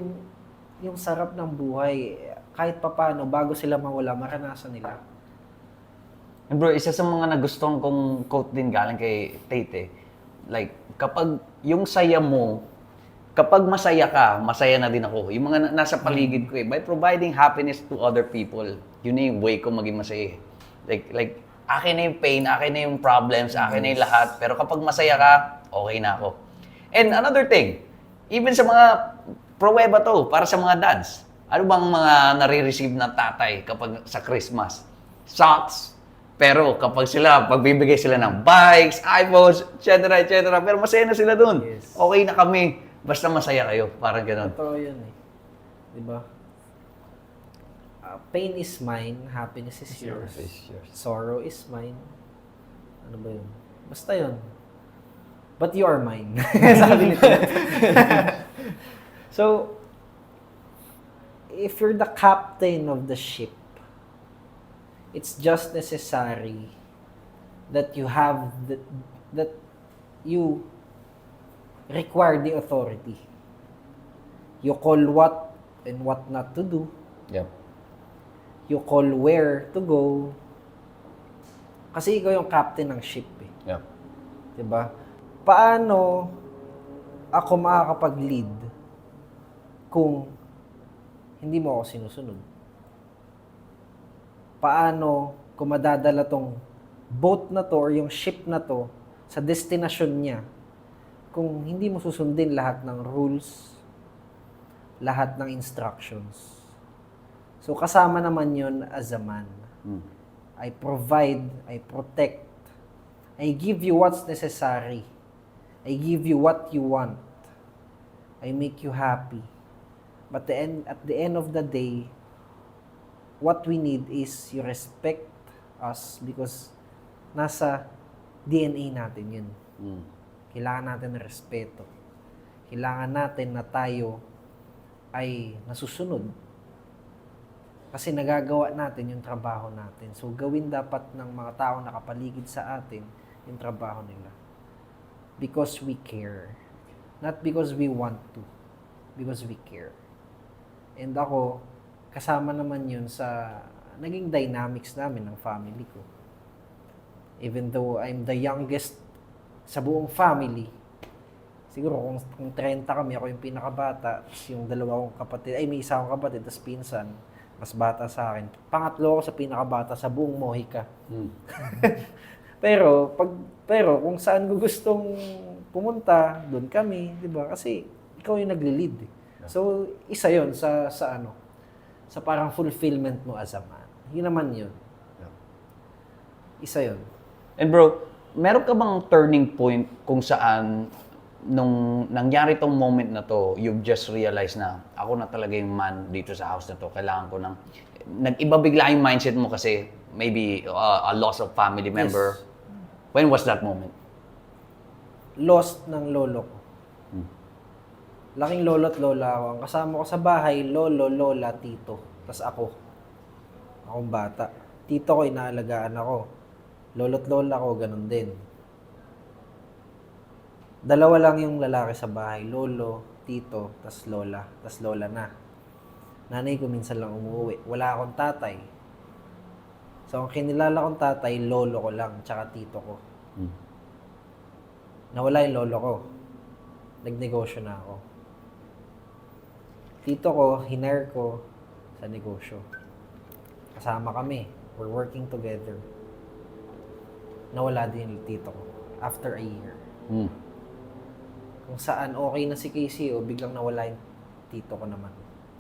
yung sarap ng buhay. Kahit papano, bago sila mawala, maranasan nila. And bro, isa sa mga nagustuhan kong quote din galing kay Tate, like, kapag yung saya mo, kapag masaya ka, masaya na din ako. Yung mga nasa paligid ko by providing happiness to other people, yun na yung way ko maging masaya. Like, akin na yung pain, akin na yung problems, akin na yung lahat. Pero kapag masaya ka, okay na ako. And another thing, even sa mga pruweba to, para sa mga dads, ano bang mga nare-receive ng tatay kapag sa Christmas? Socks. Pero kapag pagbibigay sila ng bikes, iPhones, etc., pero masaya na sila dun. Yes. Okay na kami. Basta masaya kayo. Parang gano'n. Totoo yun eh. Diba? Pain is mine, happiness is yours. Sorrow is mine. Ano ba yun? Basta yun. But you are mine. Sabi nito. So, if you're the captain of the ship, it's just necessary that you have that you require the authority. You call what and what not to do. Yep. You call where to go. Kasi ikaw yung captain ng ship eh. Yep. Diba? Paano ako makakapag-lead kung hindi mo ako sinusunod? Paano kung madadala tong boat na to or yung ship na to sa destination niya kung hindi mo susundin lahat ng rules, lahat ng instructions. So, kasama naman yun as a man. I provide, I protect, I give you what's necessary. I give you what you want. I make you happy. But at the end of the day, what we need is you respect us because nasa DNA natin yun. Kailangan natin ng respeto. Kailangan natin na tayo ay nasusunod. Kasi nagagawa natin yung trabaho natin. So, gawin dapat ng mga taong nakapaligid sa atin yung trabaho nila. Because we care. Not because we want to. Because we care. And ako, kasama naman yun sa naging dynamics namin ng family ko. Even though I'm the youngest sa buong family, siguro kung 30 kami, ako yung pinakabata, tapos yung dalawa kong kapatid, may isa akong kapatid, tapos pinsan, mas bata sa akin. Pangatlo ako sa pinakabata sa buong Mojica. pero kung saan ko gustong pumunta, doon kami, 'di ba? Kasi ikaw yung nagli-lead. So, isa 'yon sa parang fulfillment mo as a man. Yun naman 'yun. Isa 'yon. And bro, meron ka bang turning point kung saan nung nangyari tong moment na to, you've just realized na ako na talaga yung man dito sa house na to. Kailangan ko ng... Nag-iba bigla yung mindset mo kasi maybe a loss of family member. Yes. When was that moment? Lost ng lolo ko. Laking lolo at lola ako. Ang kasama ko sa bahay, lolo, lola, tito. Tapos ako. Akong bata. Tito ko, inaalagaan ako. Lolo at lola ko, ganun din. Dalawa lang yung lalaki sa bahay. Lolo, tito, tas lola. Tas lola na. Nanay ko minsan lang umuwi. Wala akong tatay. So, ang kinilala kong tatay, lolo ko lang, tsaka tito ko. Nawala yung lolo ko. Nagnegosyo na ako. Tito ko, hinire ko sa negosyo. Kasama kami. We're working together. Nawala din yung tito ko. After a year. Kung saan okay na si Casey, biglang nawala yung tito ko naman.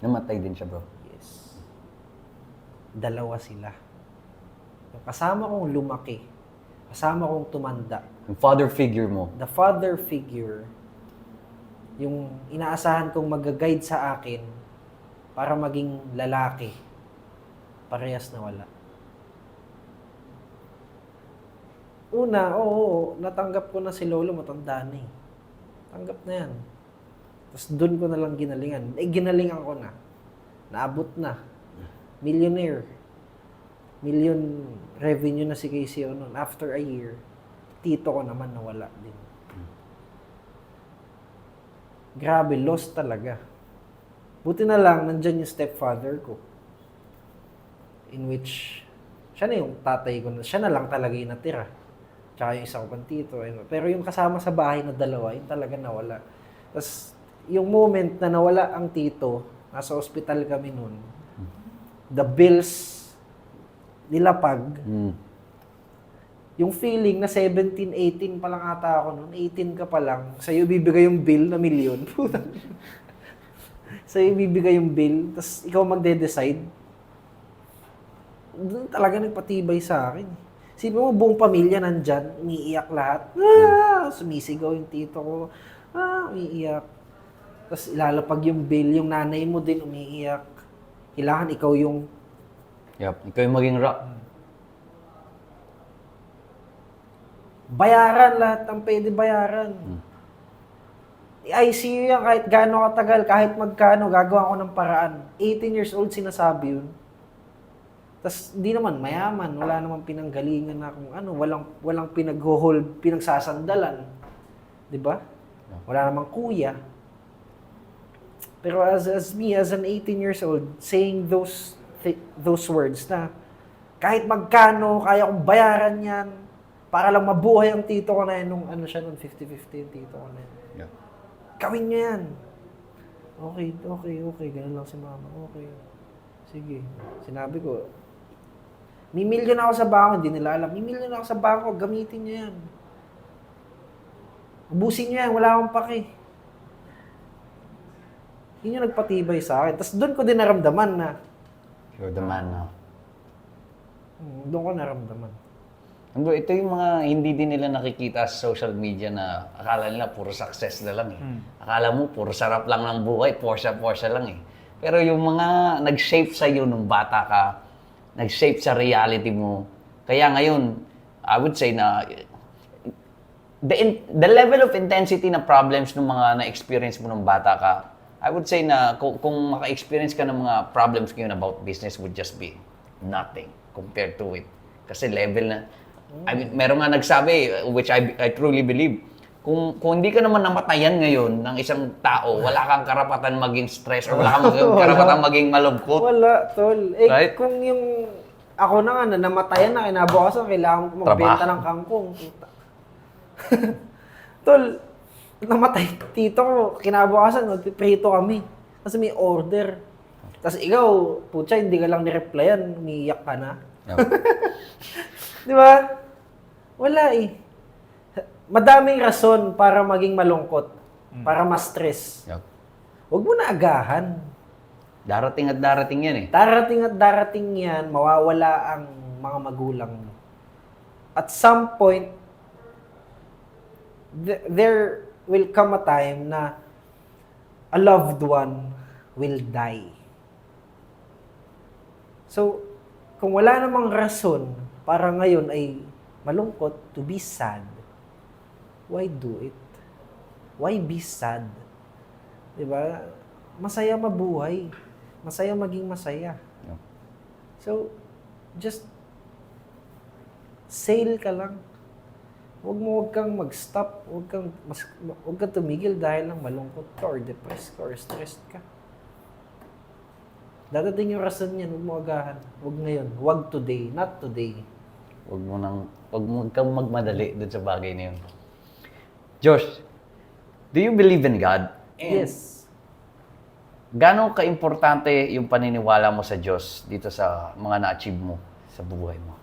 Namatay din siya, bro. Yes. Dalawa sila. Yung kasama kong lumaki, kasama kong tumanda, Yung father figure mo. the father figure, yung inaasahan kong mag-guide sa akin para maging lalaki, parehas na wala. Una, oo, natanggap ko na si Lolo, matanda na eh. Tanggap na yan. Tapos doon ko na lang ginalingan. Ginalingan ko na. Naabot na. Millionaire. Million revenue na si Casey noon. After a year, tito ko naman nawala din. Grabe, lost talaga. Buti na lang, nandyan yung stepfather ko. In which, siya na yung tatay ko. Siya na lang talaga yung natira. Tsaka yung isa ko pang tito. Pero yung kasama sa bahay na dalawa, yung talaga nawala. Tapos, yung moment na nawala ang tito, nasa ospital kami noon, the bills nilapag, yung feeling na 17, 18 pa lang ata ako noon, 18 ka pa lang, sa'yo bibigay yung bill na milyon. Sa'yo bibigay yung bill, tapos ikaw magde-decide. Doon talaga nagpatibay sa akin. Sino mo, buong pamilya nandyan, umiiyak lahat. Sumisigaw yung tito ko. Umiiyak. Tapos ilalapag yung bill, yung nanay mo din umiiyak. Kailangan ikaw yung... Yep, ikaw yung maging rock. Bayaran lahat ng pwede bayaran. I-ICU yan kahit gaano katagal, kahit magkano, gagawa ko ng paraan. 18 years old sinasabi yun. Tapos di naman mayaman, wala namang pinanggalingan na kung ano, walang pinag-hold, pinagsasandalan. 'Di ba? Wala namang kuya. Pero as me, as an 18 years old, saying those words na kahit magkano, kaya kong bayaran yan para lang mabuhay ang tito ko na yan nung ano siya, nung 50-50 yung tito ko na yan. Yeah. Gawin niyo yan. Okay. Ganun lang si mama. Okay. Sige. Sinabi ko, may milyon ako sa bangko, hindi nila alam. May milyon ako sa bangko, gamitin niyo yan. Ubusin nyo yan, wala akong pake. Yun yung nagpatibay sa akin. Tapos doon ko din naramdaman na, You're the man now. doon ko naramdaman. And bro, ito yung mga hindi din nila nakikita sa social media na akala nila puro success na lang eh. Akala mo puro sarap lang ng buhay, Porsche lang eh. Pero yung mga nag-shape sa iyo nung bata ka, nag-shape sa reality mo. Kaya ngayon, I would say na the level of intensity na problems ng mga na-experience mo nung bata ka, I would say na kung maka-experience ka ng mga problems ngayon about business would just be nothing compared to it. Kasi level na, I mean, meron nga nagsabi, which I truly believe, kung hindi ka naman namatayan ngayon ng isang tao, wala kang karapatan maging stress or wala kang karapatan maging malungkot. Wala, tol. Eh, Right? kung yung ako na nga, na namatayan na, kinabukasan, kailangan ko magbenta ng kangkong. Tol, namatay tito ko, kinabukasan, magpiprito kami. Kasi may order. Tapos ikaw, putya, hindi ka lang nireplyan, umiiyak ka na. Yep. Di ba? Wala eh. Madaming rason para maging malungkot, para ma-stress. Yep. Huwag mo na agahan. Darating at darating yan eh. Darating at darating yan, mawawala ang mga magulang mo. At some point, there will come a time na a loved one will die. So, kung wala namang rason para ngayon ay malungkot, to be sad, why do it? Why be sad? Diba? Masaya mabuhay. Masaya maging masaya. Yep. So, just sail ka lang. Huwag kang mag-stop. Huwag kang tumigil dahil lang malungkot ka or depressed ka or stressed ka. Dadating yung rason niyan, huwag mo agahan. Huwag ngayon. Huwag today. Not today. Huwag mo kang magmadali dun sa bagay na yun. Josh, do you believe in God? Yes. Gano'ng ka-importante yung paniniwala mo sa Diyos dito sa mga na-achieve mo sa buhay mo?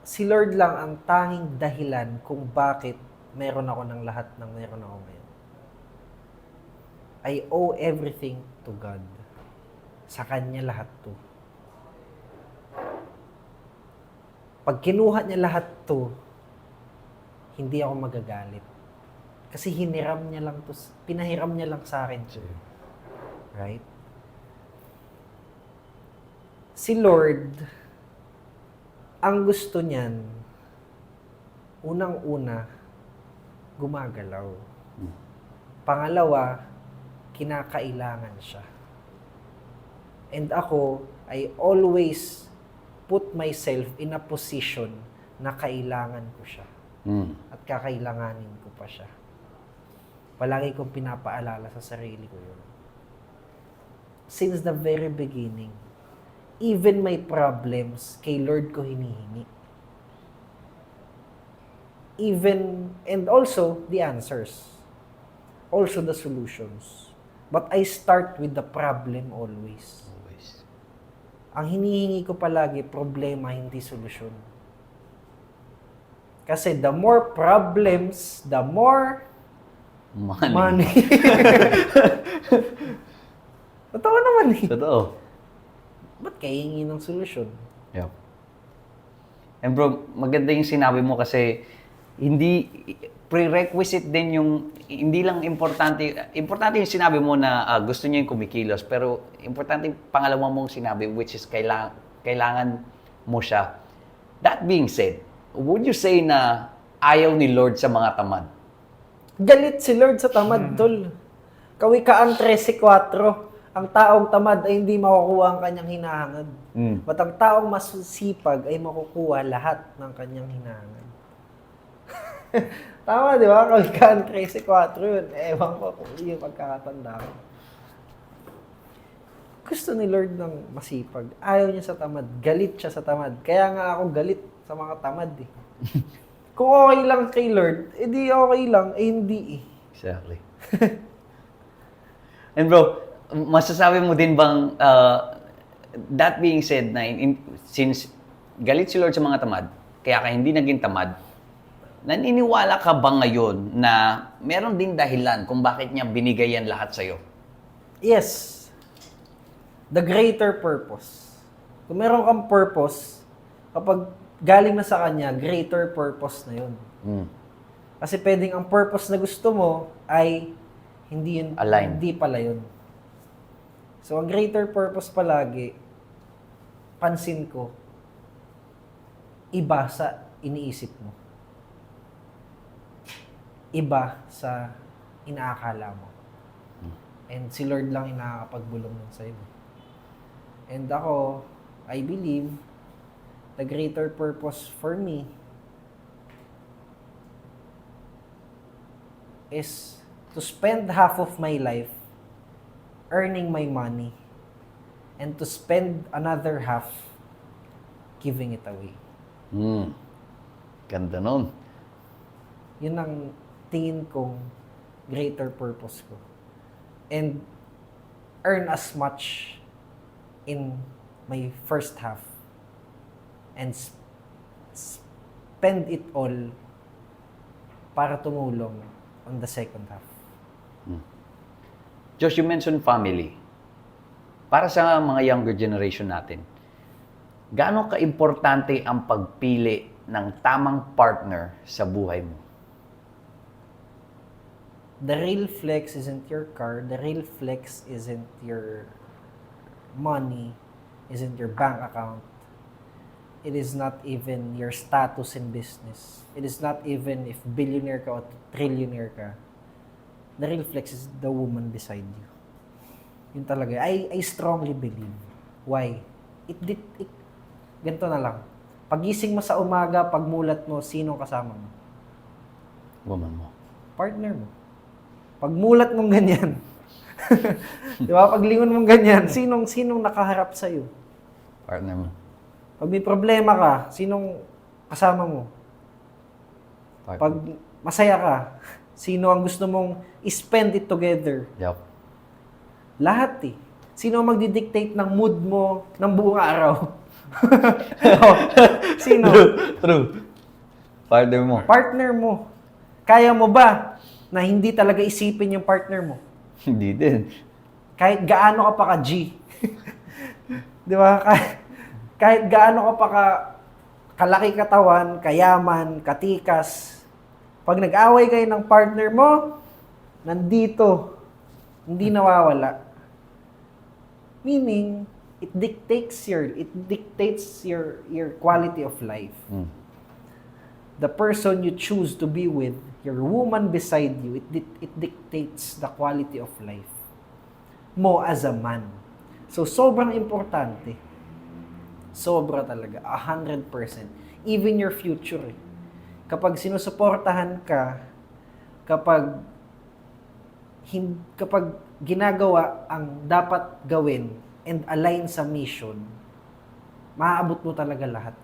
Si Lord lang ang tanging dahilan kung bakit meron ako ng lahat ng meron ako ngayon. I owe everything to God. Sa Kanya lahat to. Pag kinuha niya lahat to, hindi ako magagalit. Kasi hiniram niya lang to, pinahiram niya lang sa akin to. Right? Si Lord, ang gusto niyan, unang-una, gumagalaw. Pangalawa, kinakailangan siya. And ako, I always put myself in a position na kailangan ko siya. At kakailanganin ko pa siya. Palagi kong pinapaalala sa sarili ko yun. Since the very beginning, even my problems, kay Lord ko hinihingi. Even, and also, the answers. Also the solutions. But I start with the problem always. Ang hinihingi ko palagi, problema, hindi solusyon. Kasi the more problems, the more money. Totoo naman eh. Totoo. Ba't kayo hingi ng solusyon? Yep. And bro, maganda yung sinabi mo kasi hindi prerequisite din yung hindi lang importante yung sinabi mo na gusto niyo yung kumikilos pero importante yung pangalawa mong sinabi which is kailangan mo siya. That being said, would you say na ayaw ni Lord sa mga tamad? Galit si Lord sa tamad, tol. Kawikaan 13:4. Ang taong tamad ay hindi makukuha ang kanyang hinahangad. But ang taong masisipag ay makukuha lahat ng kanyang hinahangad. Tama, di ba? Kawikaan 13:4 yun. Ewan ko kung yung pagkakatanda ko. Gusto ni Lord ng masipag. Ayaw niya sa tamad. Galit siya sa tamad. Kaya nga ako galit sa mga tamad eh. Kung okay lang kay Lord, edi okay lang, eh hindi eh. Exactly. And bro, masasabi mo din bang, that being said, na since galit si Lord sa mga tamad, kaya ka hindi naging tamad, naniniwala ka ba ngayon na meron din dahilan kung bakit niya binigay yan lahat sa'yo? Yes. The greater purpose. Kung meron kang purpose, kapag galing na sa kanya, greater purpose na yun. Hmm. Kasi pwedeng ang purpose na gusto mo ay hindi yun, Align. hindi pala yun. So, ang greater purpose palagi, pansin ko, iba sa iniisip mo. Iba sa inaakala mo. And si Lord lang yung nakakapagbulong nun sa'yo. And ako, I believe, the greater purpose for me is to spend half of my life earning my money and to spend another half giving it away. Hmm. Ganda nun. Yun ang tingin kong greater purpose ko. And earn as much in my first half and spend it all para tumulong on the second half. Josh, you mentioned family. Para sa mga younger generation natin, gaano ka-importante ang pagpili ng tamang partner sa buhay mo? The real flex isn't your car. The real flex isn't your money, isn't your bank account. It is not even your status in business. It is not even if billionaire ka o trillionaire ka. The real flex is the woman beside you. Yun talaga. I strongly believe. Why? Ganito na lang. Pagising mo sa umaga, pagmulat mo, sino kasama mo? Woman mo. Partner mo. Pagmulat mong ganyan. Di ba? Paglingon mong ganyan, sinong nakaharap sa'yo? Partner mo. Pag may problema ka, sinong kasama mo? Partner. Pag masaya ka, sino ang gusto mong spend it together? Yup. Lahat eh. Sino ang magdidictate ng mood mo ng buong araw? Oh, sino? True. Partner mo. Partner mo. Kaya mo ba na hindi talaga isipin yung partner mo? Hindi din. Kahit gaano ka pa ka-G. Di ba? Kahit gaano ka pa kalaki katawan, kayaman, katikas. Pag nag-away kayo ng partner mo, nandito, hindi nawawala. Meaning, it dictates your quality of life. Hmm. The person you choose to be with, your woman beside you, it dictates the quality of life mo as a man. So, sobrang importante. Sobra talaga. 100%. Even your future. Kapag sinusuportahan ka, kapag ginagawa ang dapat gawin and align sa mission, maaabot mo talaga lahat.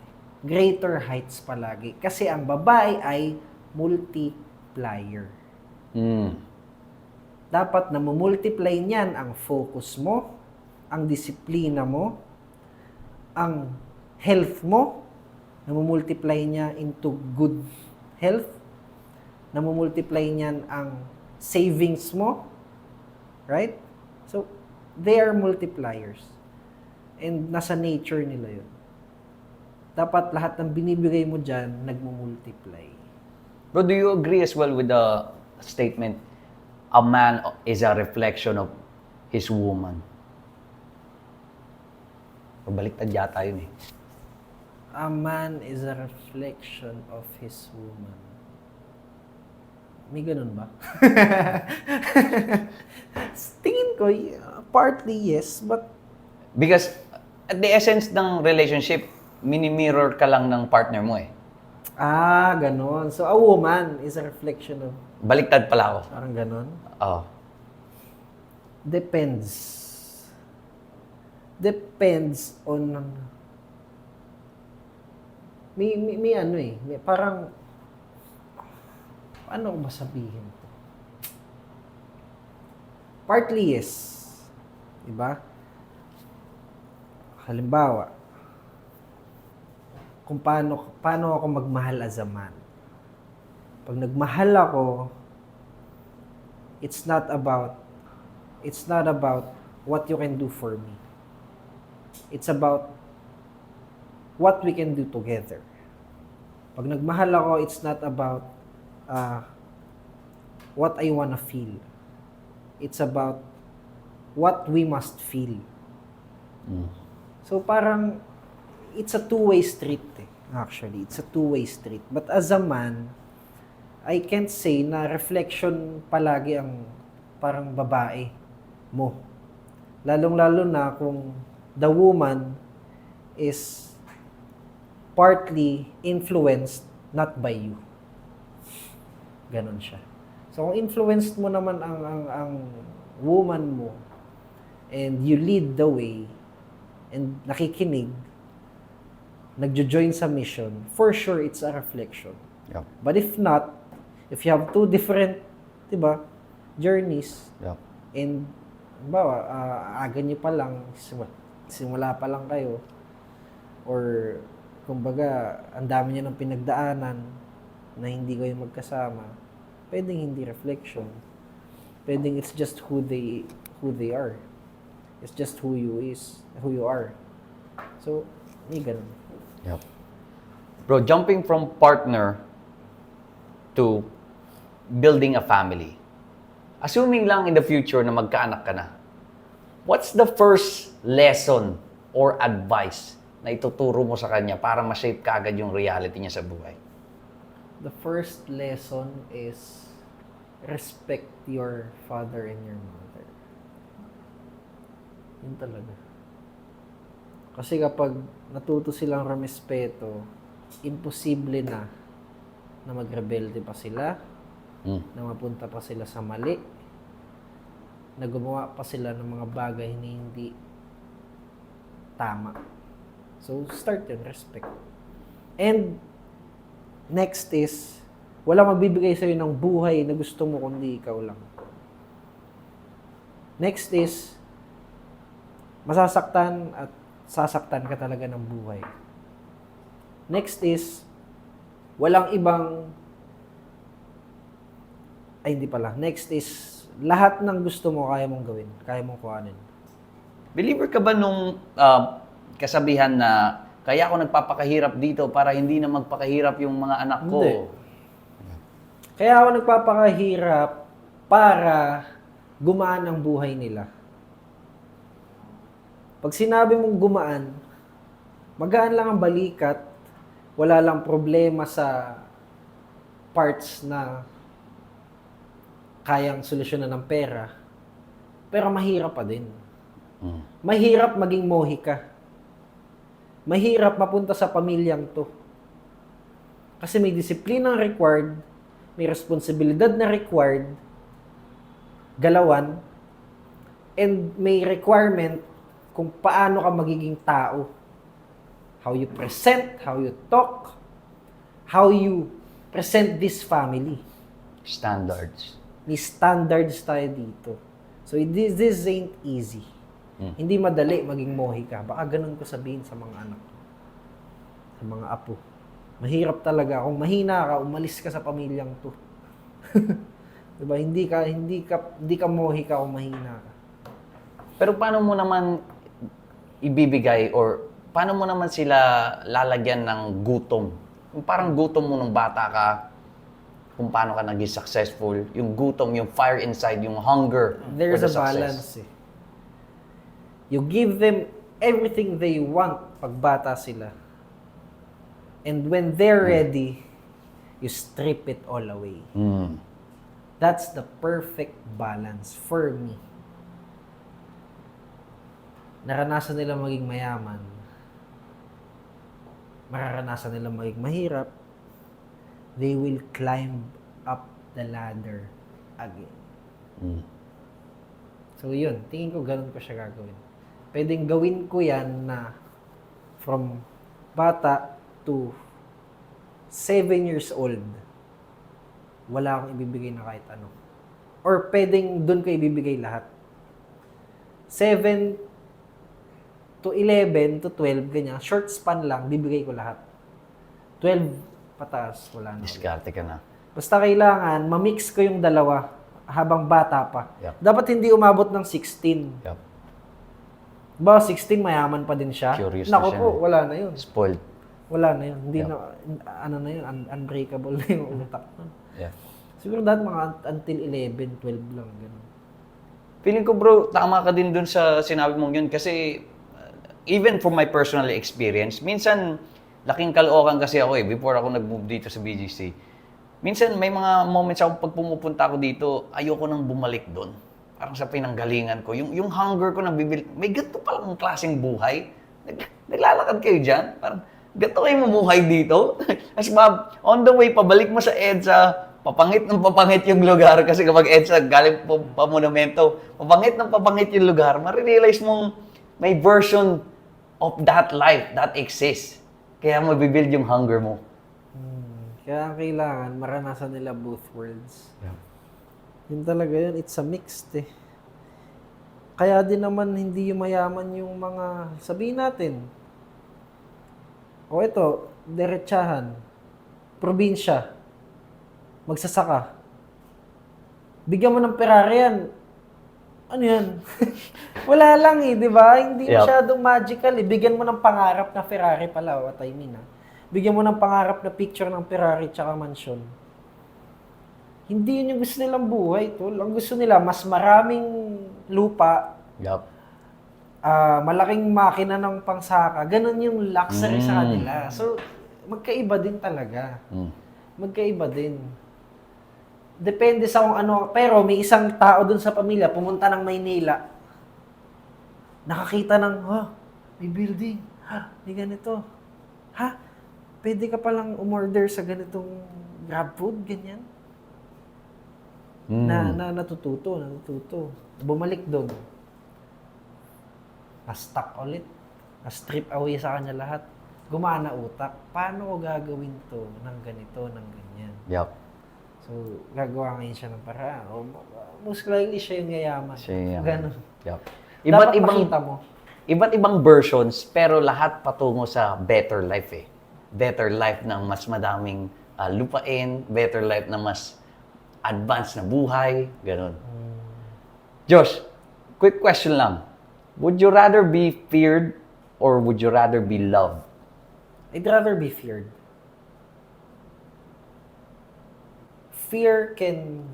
Greater heights palagi. Kasi ang babae ay multiplier. Hmm. Dapat na multiply niyan ang focus mo, ang disiplina mo, ang health mo, na multiply niya into good health, na multiply niyan ang savings mo, right? So, they are multipliers. And nasa nature nila yun. Dapat lahat ng binibigay mo dyan, nagmumultiply. Bro, do you agree as well with the statement, a man is a reflection of his woman? O baliktad yata yun eh. A man is a reflection of his woman. May ganun ba? Tingin ko, partly yes, but Because at the essence ng relationship, mini-mirror ka lang ng partner mo eh. ganun. So, a woman is a reflection of, Baliktad pala ako. parang ganun. Oo. Depends. Depends on, may ano eh, may parang, paano ko ba sabihin to? Partly yes. Diba? Halimbawa, kung paano ako magmahal as a man. Pag nagmahal ako, it's not about what you can do for me. It's about what we can do together. Pag nagmahal ako, it's not about what I wanna feel. It's about what we must feel. So parang it's a two-way street actually. It's a two-way street. But as a man, I can't say na reflection palagi ang parang babae mo. Lalong-lalo na kung the woman is partly influenced not by you. Ganon siya. So kung influenced mo naman ang woman mo and you lead the way and nakikinig, nagjo-join sa mission, for sure it's a reflection. Yep. But if not, if you have two different, 'di ba, journeys, Yep. and bawa aga niyo pa lang, simula pa lang kayo, or kumbaga ang dami niyo ng pinagdaanan na hindi kayo magkasama, pwedeng hindi reflection. Pwedeng it's just who they are. It's just who you are. So, may ganun. Yep. Bro, jumping from partner to building a family. Assuming lang in the future na magkaanak ka na, what's the first lesson or advice na ituturo mo sa kanya para ma-shape ka agad yung reality niya sa buhay? The first lesson is respect your father and your mother. Yun talaga. Kasi kapag natuto silang rumespeto, imposible na magrebelde pa sila, na mapunta pa sila sa mali, na gumawa pa sila ng mga bagay na hindi tama. So, start yun, respect. And, next is, walang magbibigay sa'yo ng buhay na gusto mo kundi ikaw lang. Next is, masasaktan at sasaktan ka talaga ng buhay. Next is, walang ibang, ay hindi pala. Next is, lahat ng gusto mo kaya mong gawin, kaya mong kuhanin. Believer ka ba nung kasabihan na kaya ako nagpapakahirap dito para hindi na magpakahirap yung mga anak ko? Hindi. Kaya ako nagpapakahirap para gumaan ang buhay nila. Pag sinabi mong gumaan, magaan lang ang balikat, wala lang problema sa parts na kayang solusyonan ng pera, pero mahirap pa din. Mahirap maging mohika. Mahirap mapunta sa pamilyang to. Kasi may disiplinang required, may responsibilidad na required, galawan, and may requirement kung paano ka magiging tao. How you present, how you talk, how you present this family. Standards. May standards tayo dito. So this ain't easy. Hindi madali maging mohika. Baka ganun ko sabihin sa mga anak. Sa mga apo. Mahirap talaga. Kung mahina ka, umalis ka sa pamilyang to. Diba? Hindi ka mohika kung mahina ka. Pero paano mo naman ibibigay or paano mo naman sila lalagyan ng gutom? Yung parang gutom mo nung bata ka, kung paano ka naging successful, yung gutom, yung fire inside, yung hunger There's for the a success. balance eh. You give them everything they want pag bata sila. And when they're ready, you strip it all away. That's the perfect balance for me. Naranasan nila maging mayaman. Mararanasan nila maging mahirap. They will climb up the ladder again. So yun, tingin ko ganun ko siya gagawin. Pwedeng gawin ko yan na from bata to 7 years old, wala akong ibibigay na kahit ano. Or pwedeng doon ko ibibigay lahat. 7 to 11 to 12, ganyan. Short span lang, bibigay ko lahat. 12 pataas, wala na. Diskarte ka na. Basta kailangan, ma-mix ko yung dalawa habang bata pa. Yep. Dapat hindi umabot ng 16. Yup. Ba, 16, mayaman pa din siya. Curious na Nako siya, po, eh. wala na yun. Spoiled. Wala na yun. Hindi Yep. na, ano na yun, unbreakable na yung utak nun. Yeah. Siguro dahil mga until 11, 12 lang, gano'n. Feeling ko bro, tama ka din dun sa sinabi mong yun kasi even from my personal experience, minsan laking kalookan kasi ako before ako nag-move dito sa BGC. Minsan may mga moments ako pag pumupunta ako dito, ayoko nang bumalik doon. Parang sa pinanggalingan ko. Yung hunger ko nabibil, may ganito palang klaseng buhay. Naglalakad kayo dyan. Parang ganito kayo mamuhay dito. As on the way, pabalik mo sa EDSA, papangit ng papangit yung lugar. Kasi kapag EDSA, galing pa monumento, papangit ng papangit yung lugar, marirealize mong may version of that life that exists. Kaya mabibuild yung hunger mo. Kaya kailangan, maranasan nila both worlds. Yeah. Yun talaga yun, it's a mixed eh. Kaya din naman hindi mayaman yung mga, sabihin natin, o ito, diretsahan, probinsya, magsasaka. Bigyan mo ng Ferrari yan, ano yan? Wala lang eh, di ba? Hindi Yep. masyadong magical eh. Bigyan mo ng pangarap na Ferrari pala, what I mean ah. Bigyan mo ng pangarap na picture ng Ferrari tsaka mansion. Hindi yun yung gusto nilang buhay, tol. Ang gusto nila, mas maraming lupa, Yup. malaking makina ng pangsaka. Ganon yung luxury sa kanila. So, magkaiba din talaga. Magkaiba din. Depende sa kung ano. Pero may isang tao dun sa pamilya, pumunta ng Maynila. Nakakita ng, may building. May ganito. Pwede ka palang umorder sa ganitong grab food, ganyan. Na natututo. Bumalik doon. Na-stuck ulit. Na-strip away sa kanya lahat. Gumana utak. Paano ko gagawin to ng ganito, ng ganyan? Yup. So, gagawa ngayon siya ng paraan. O, most likely siya yung yayaman. Ganon. Yup. Dapat makita mo. Iba't ibang versions, pero lahat patungo sa better life eh. Better life ng mas madaming lupain, better life na mas advanced na buhay, ganun. Josh, quick question lang. Would you rather be feared or would you rather be loved? I'd rather be feared. Fear can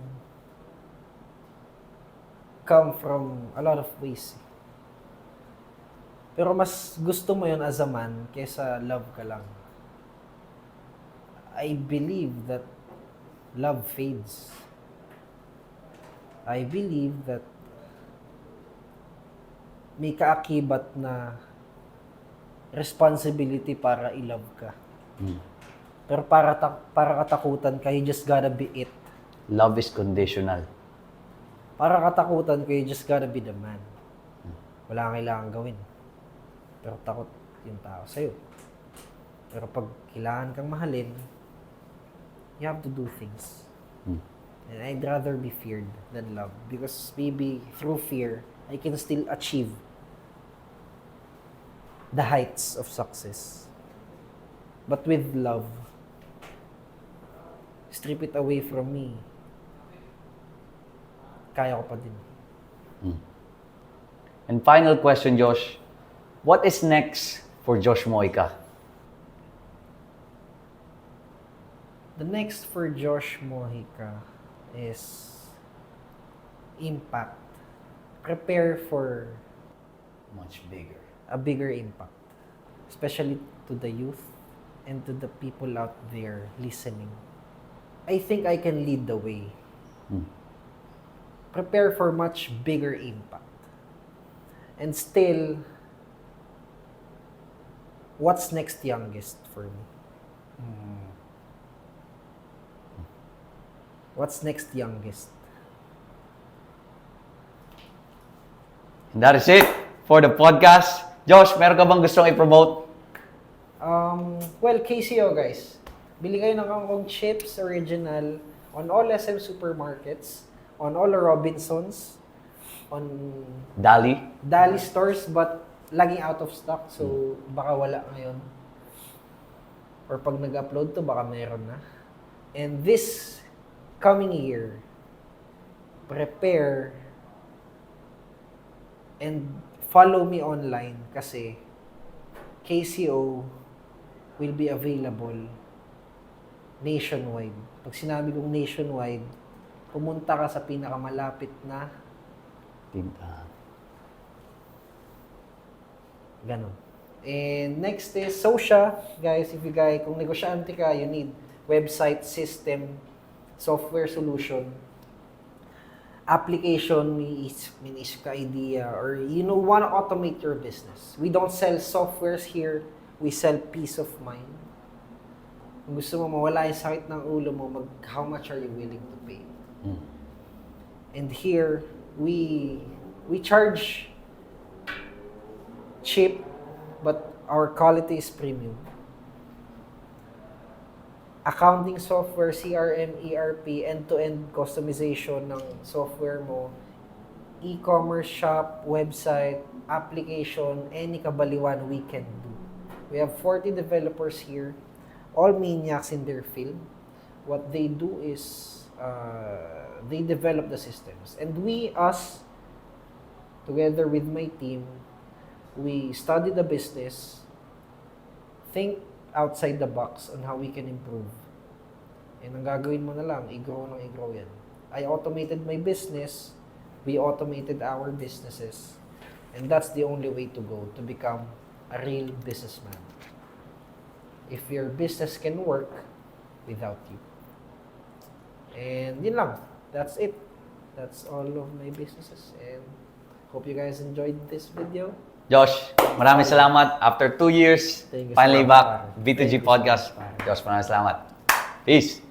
come from a lot of ways. Pero mas gusto mo yun as a man kaysa love ka lang. I believe that love fades. I believe that may kaakibat na responsibility para i-love ka. Pero para katakutan ka, you just gotta be it. Love is conditional. Para katakutan ka, you just gotta be the man. Wala kang kailangan gawin. Pero takot yung tao sa'yo. Pero pag kailangan kang mahalin, you have to do things. And I'd rather be feared than loved. Because maybe through fear, I can still achieve the heights of success. But with love, strip it away from me, kaya ko pa din. And final question, Josh. What is next for Josh Moica? The next for Josh Mojica is impact. Prepare for Much bigger. a bigger impact, especially to the youth and to the people out there listening. I think I can lead the way. Prepare for much bigger impact. And still, what's next youngest for me? What's next youngest? And that is it for the podcast. Josh, meron ka bang gustong i-promote? Well, KCO guys, bili kayo ng kangkong chips original on all SM supermarkets, on all Robinsons, on Dali? Dali stores, but laging out of stock, so baka wala ngayon. Or pag nag-upload to, baka meron na. And this coming year, prepare and follow me online kasi KCO will be available nationwide. Pag sinabi kong nationwide, pumunta ka sa pinakamalapit na Tindahan. ganun. And next is Sosya. Guys, if you guys, kung negosyante ka, you need website, system, software solution, application, may isip ka idea, or wanna automate your business. We don't sell softwares here. We sell peace of mind. Kung gusto mo mawala yung sakit ng ulo mo, how much are you willing to pay? And here, we charge cheap, but our quality is premium. Accounting software, CRM, ERP, end-to-end customization ng software mo, e-commerce shop, website, application, any kabaliwan we can do. We have 40 developers here, all maniacs in their field. What they do is they develop the systems. And us, together with my team, we study the business, think outside the box on how we can improve. And ang gagawin mo na lang, i-grow yan. I automated my business, we automated our businesses, and that's the only way to go to become a real businessman. If your business can work without you. And yun lang. That's it. That's all of my businesses. And hope you guys enjoyed this video. Josh, maraming salamat. After 2 years, Thank you, finally sir. back, Thank B2G you, Podcast. sir. Josh, maraming salamat. Peace!